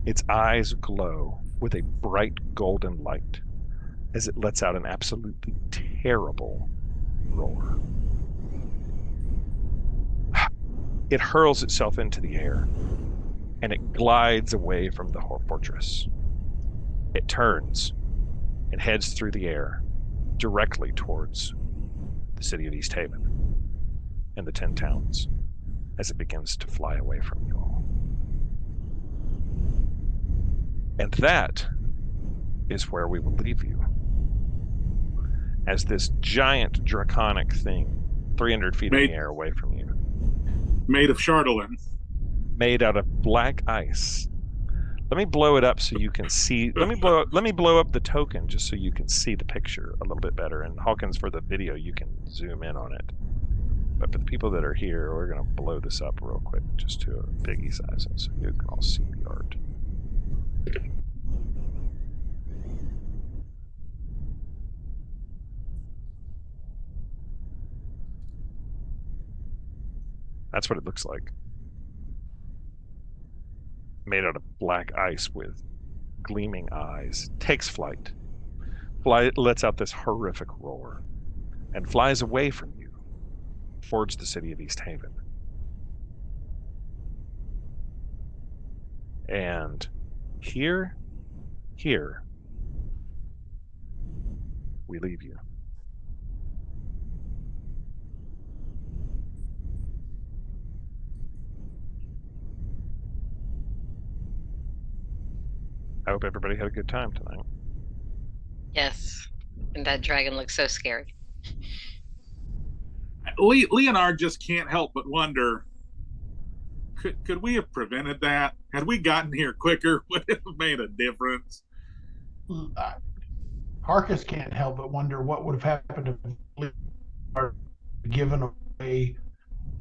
[SPEAKER 1] Its eyes glow with a bright golden light as it lets out an absolutely terrible roar. It hurls itself into the air, and it glides away from the fortress. It turns and heads through the air directly towards the city of East Haven and the 10 towns as it begins to fly away from you all. And that is where we will leave you. As this giant draconic thing, 300 feet in the air away from you.
[SPEAKER 3] Made of Chardolin.
[SPEAKER 1] Made out of black ice. Let me blow it up so you can see. Let me blow up the token just so you can see the picture a little bit better. And Hawkins, for the video, you can zoom in on it. But for the people that are here, we're going to blow this up real quick just to a biggie size so you can all see the art. That's what it looks like. Made out of black ice with gleaming eyes. Takes flight. Lets out this horrific roar. And flies away from you. Towards the city of East Haven. And here, we leave you. I hope everybody had a good time tonight.
[SPEAKER 6] Yes. And that dragon looks so scary.
[SPEAKER 3] Leonard just can't help but wonder, could we have prevented that? Had we gotten here quicker, would it have made a difference?
[SPEAKER 4] Harkus can't help but wonder what would have happened if Leonard had given away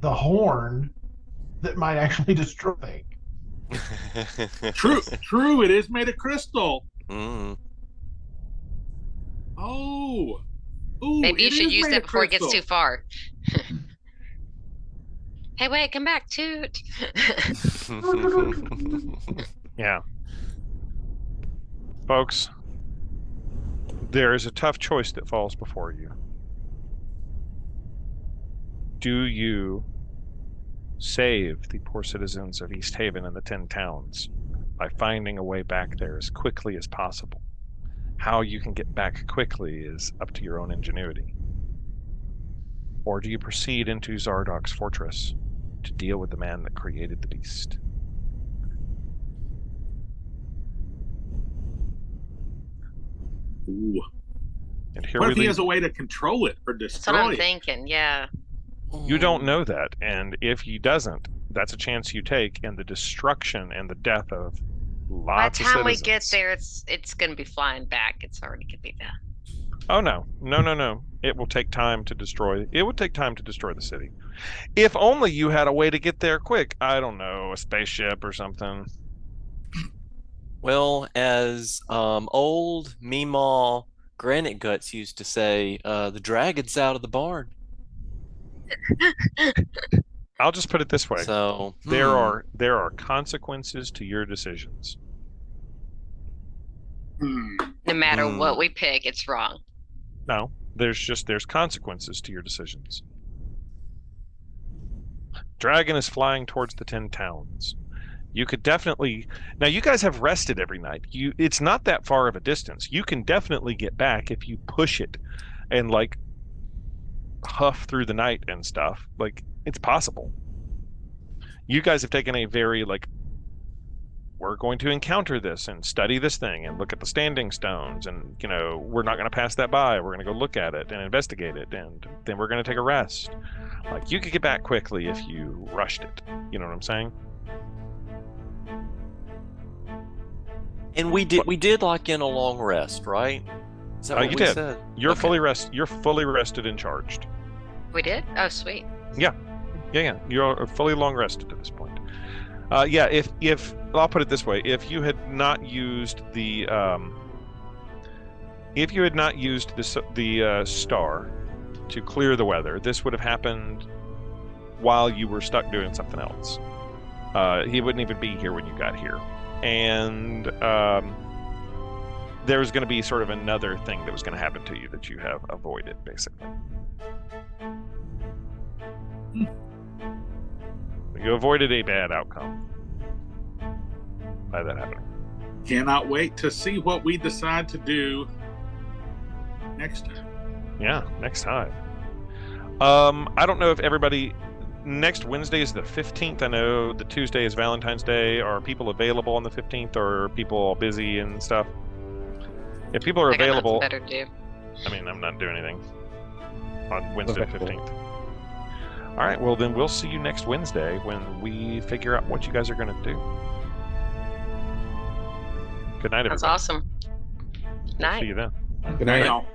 [SPEAKER 4] the horn that might actually destroy things.
[SPEAKER 3] True, it is made of crystal.
[SPEAKER 7] Mm.
[SPEAKER 3] Oh. Ooh,
[SPEAKER 6] maybe you should use that before it gets
[SPEAKER 3] crystal.
[SPEAKER 6] too far. Hey, wait, come back, Toot.
[SPEAKER 1] Yeah. Folks, there is a tough choice that falls before you. Do you save the poor citizens of East Haven and the 10 towns by finding a way back there as quickly as possible? How you can get back quickly is up to your own ingenuity. Or do you proceed into Zardok's fortress to deal with the man that created the beast?
[SPEAKER 3] Ooh.
[SPEAKER 1] And here
[SPEAKER 3] What
[SPEAKER 1] we
[SPEAKER 3] if he
[SPEAKER 1] leave.
[SPEAKER 3] has a way to control it or destroy
[SPEAKER 6] That's what I'm
[SPEAKER 3] it?
[SPEAKER 6] thinking, yeah.
[SPEAKER 1] You don't know that, and if he doesn't, that's a chance you take in the destruction and the death of
[SPEAKER 6] By
[SPEAKER 1] lots
[SPEAKER 6] the
[SPEAKER 1] of
[SPEAKER 6] time we
[SPEAKER 1] citizens.
[SPEAKER 6] get there, it's going to be flying back. It's already going to be there.
[SPEAKER 1] Oh no. It will take time to destroy. It would take time to destroy the city. If only you had a way to get there quick. I don't know, a spaceship or something.
[SPEAKER 7] Well, as old Meemaw Granite Guts used to say, the dragon's out of the barn.
[SPEAKER 1] I'll just put it this way.
[SPEAKER 7] So
[SPEAKER 1] There are consequences to your decisions.
[SPEAKER 6] No matter what we pick, it's wrong.
[SPEAKER 1] No, there's consequences to your decisions. Dragon is flying towards the 10 towns. You could definitely now. You guys have rested every night. It's not that far of a distance. You can definitely get back if you push it, and like huff through the night and stuff. Like it's possible. You guys have taken a very we're going to encounter this and study this thing and look at the standing stones, and we're not going to pass that by. We're going to go look at it and investigate it, and then we're going to take a rest. Like you could get back quickly if you rushed it. You know what I'm saying?
[SPEAKER 7] And we did lock in a long rest, right? Is that what
[SPEAKER 1] You
[SPEAKER 7] we
[SPEAKER 1] did.
[SPEAKER 7] said?
[SPEAKER 1] You're
[SPEAKER 7] Okay.
[SPEAKER 1] You're fully rested and charged.
[SPEAKER 6] We did? Oh, sweet.
[SPEAKER 1] Yeah. You're fully long rested at this point. If I'll put it this way, if you had not used the star to clear the weather. This would have happened while you were stuck doing something else. He wouldn't even be here when you got here. And there was going to be sort of another thing that was going to happen to you that you have avoided, basically. You avoided a bad outcome by that happening.
[SPEAKER 3] Cannot wait to see what we decide to do next time.
[SPEAKER 1] Yeah, next time. I don't know if everybody... Next Wednesday is the 15th. I know the Tuesday is Valentine's Day. Are people available on the 15th, or are people all busy and stuff? If people are available...
[SPEAKER 6] better do.
[SPEAKER 1] I mean, I'm not doing anything on Wednesday the 15th. All right, well, then we'll see you next Wednesday when we figure out what you guys are going to do. Good night, everybody.
[SPEAKER 6] That's awesome. Night.
[SPEAKER 1] See you then.
[SPEAKER 2] Good night.
[SPEAKER 3] Y'all.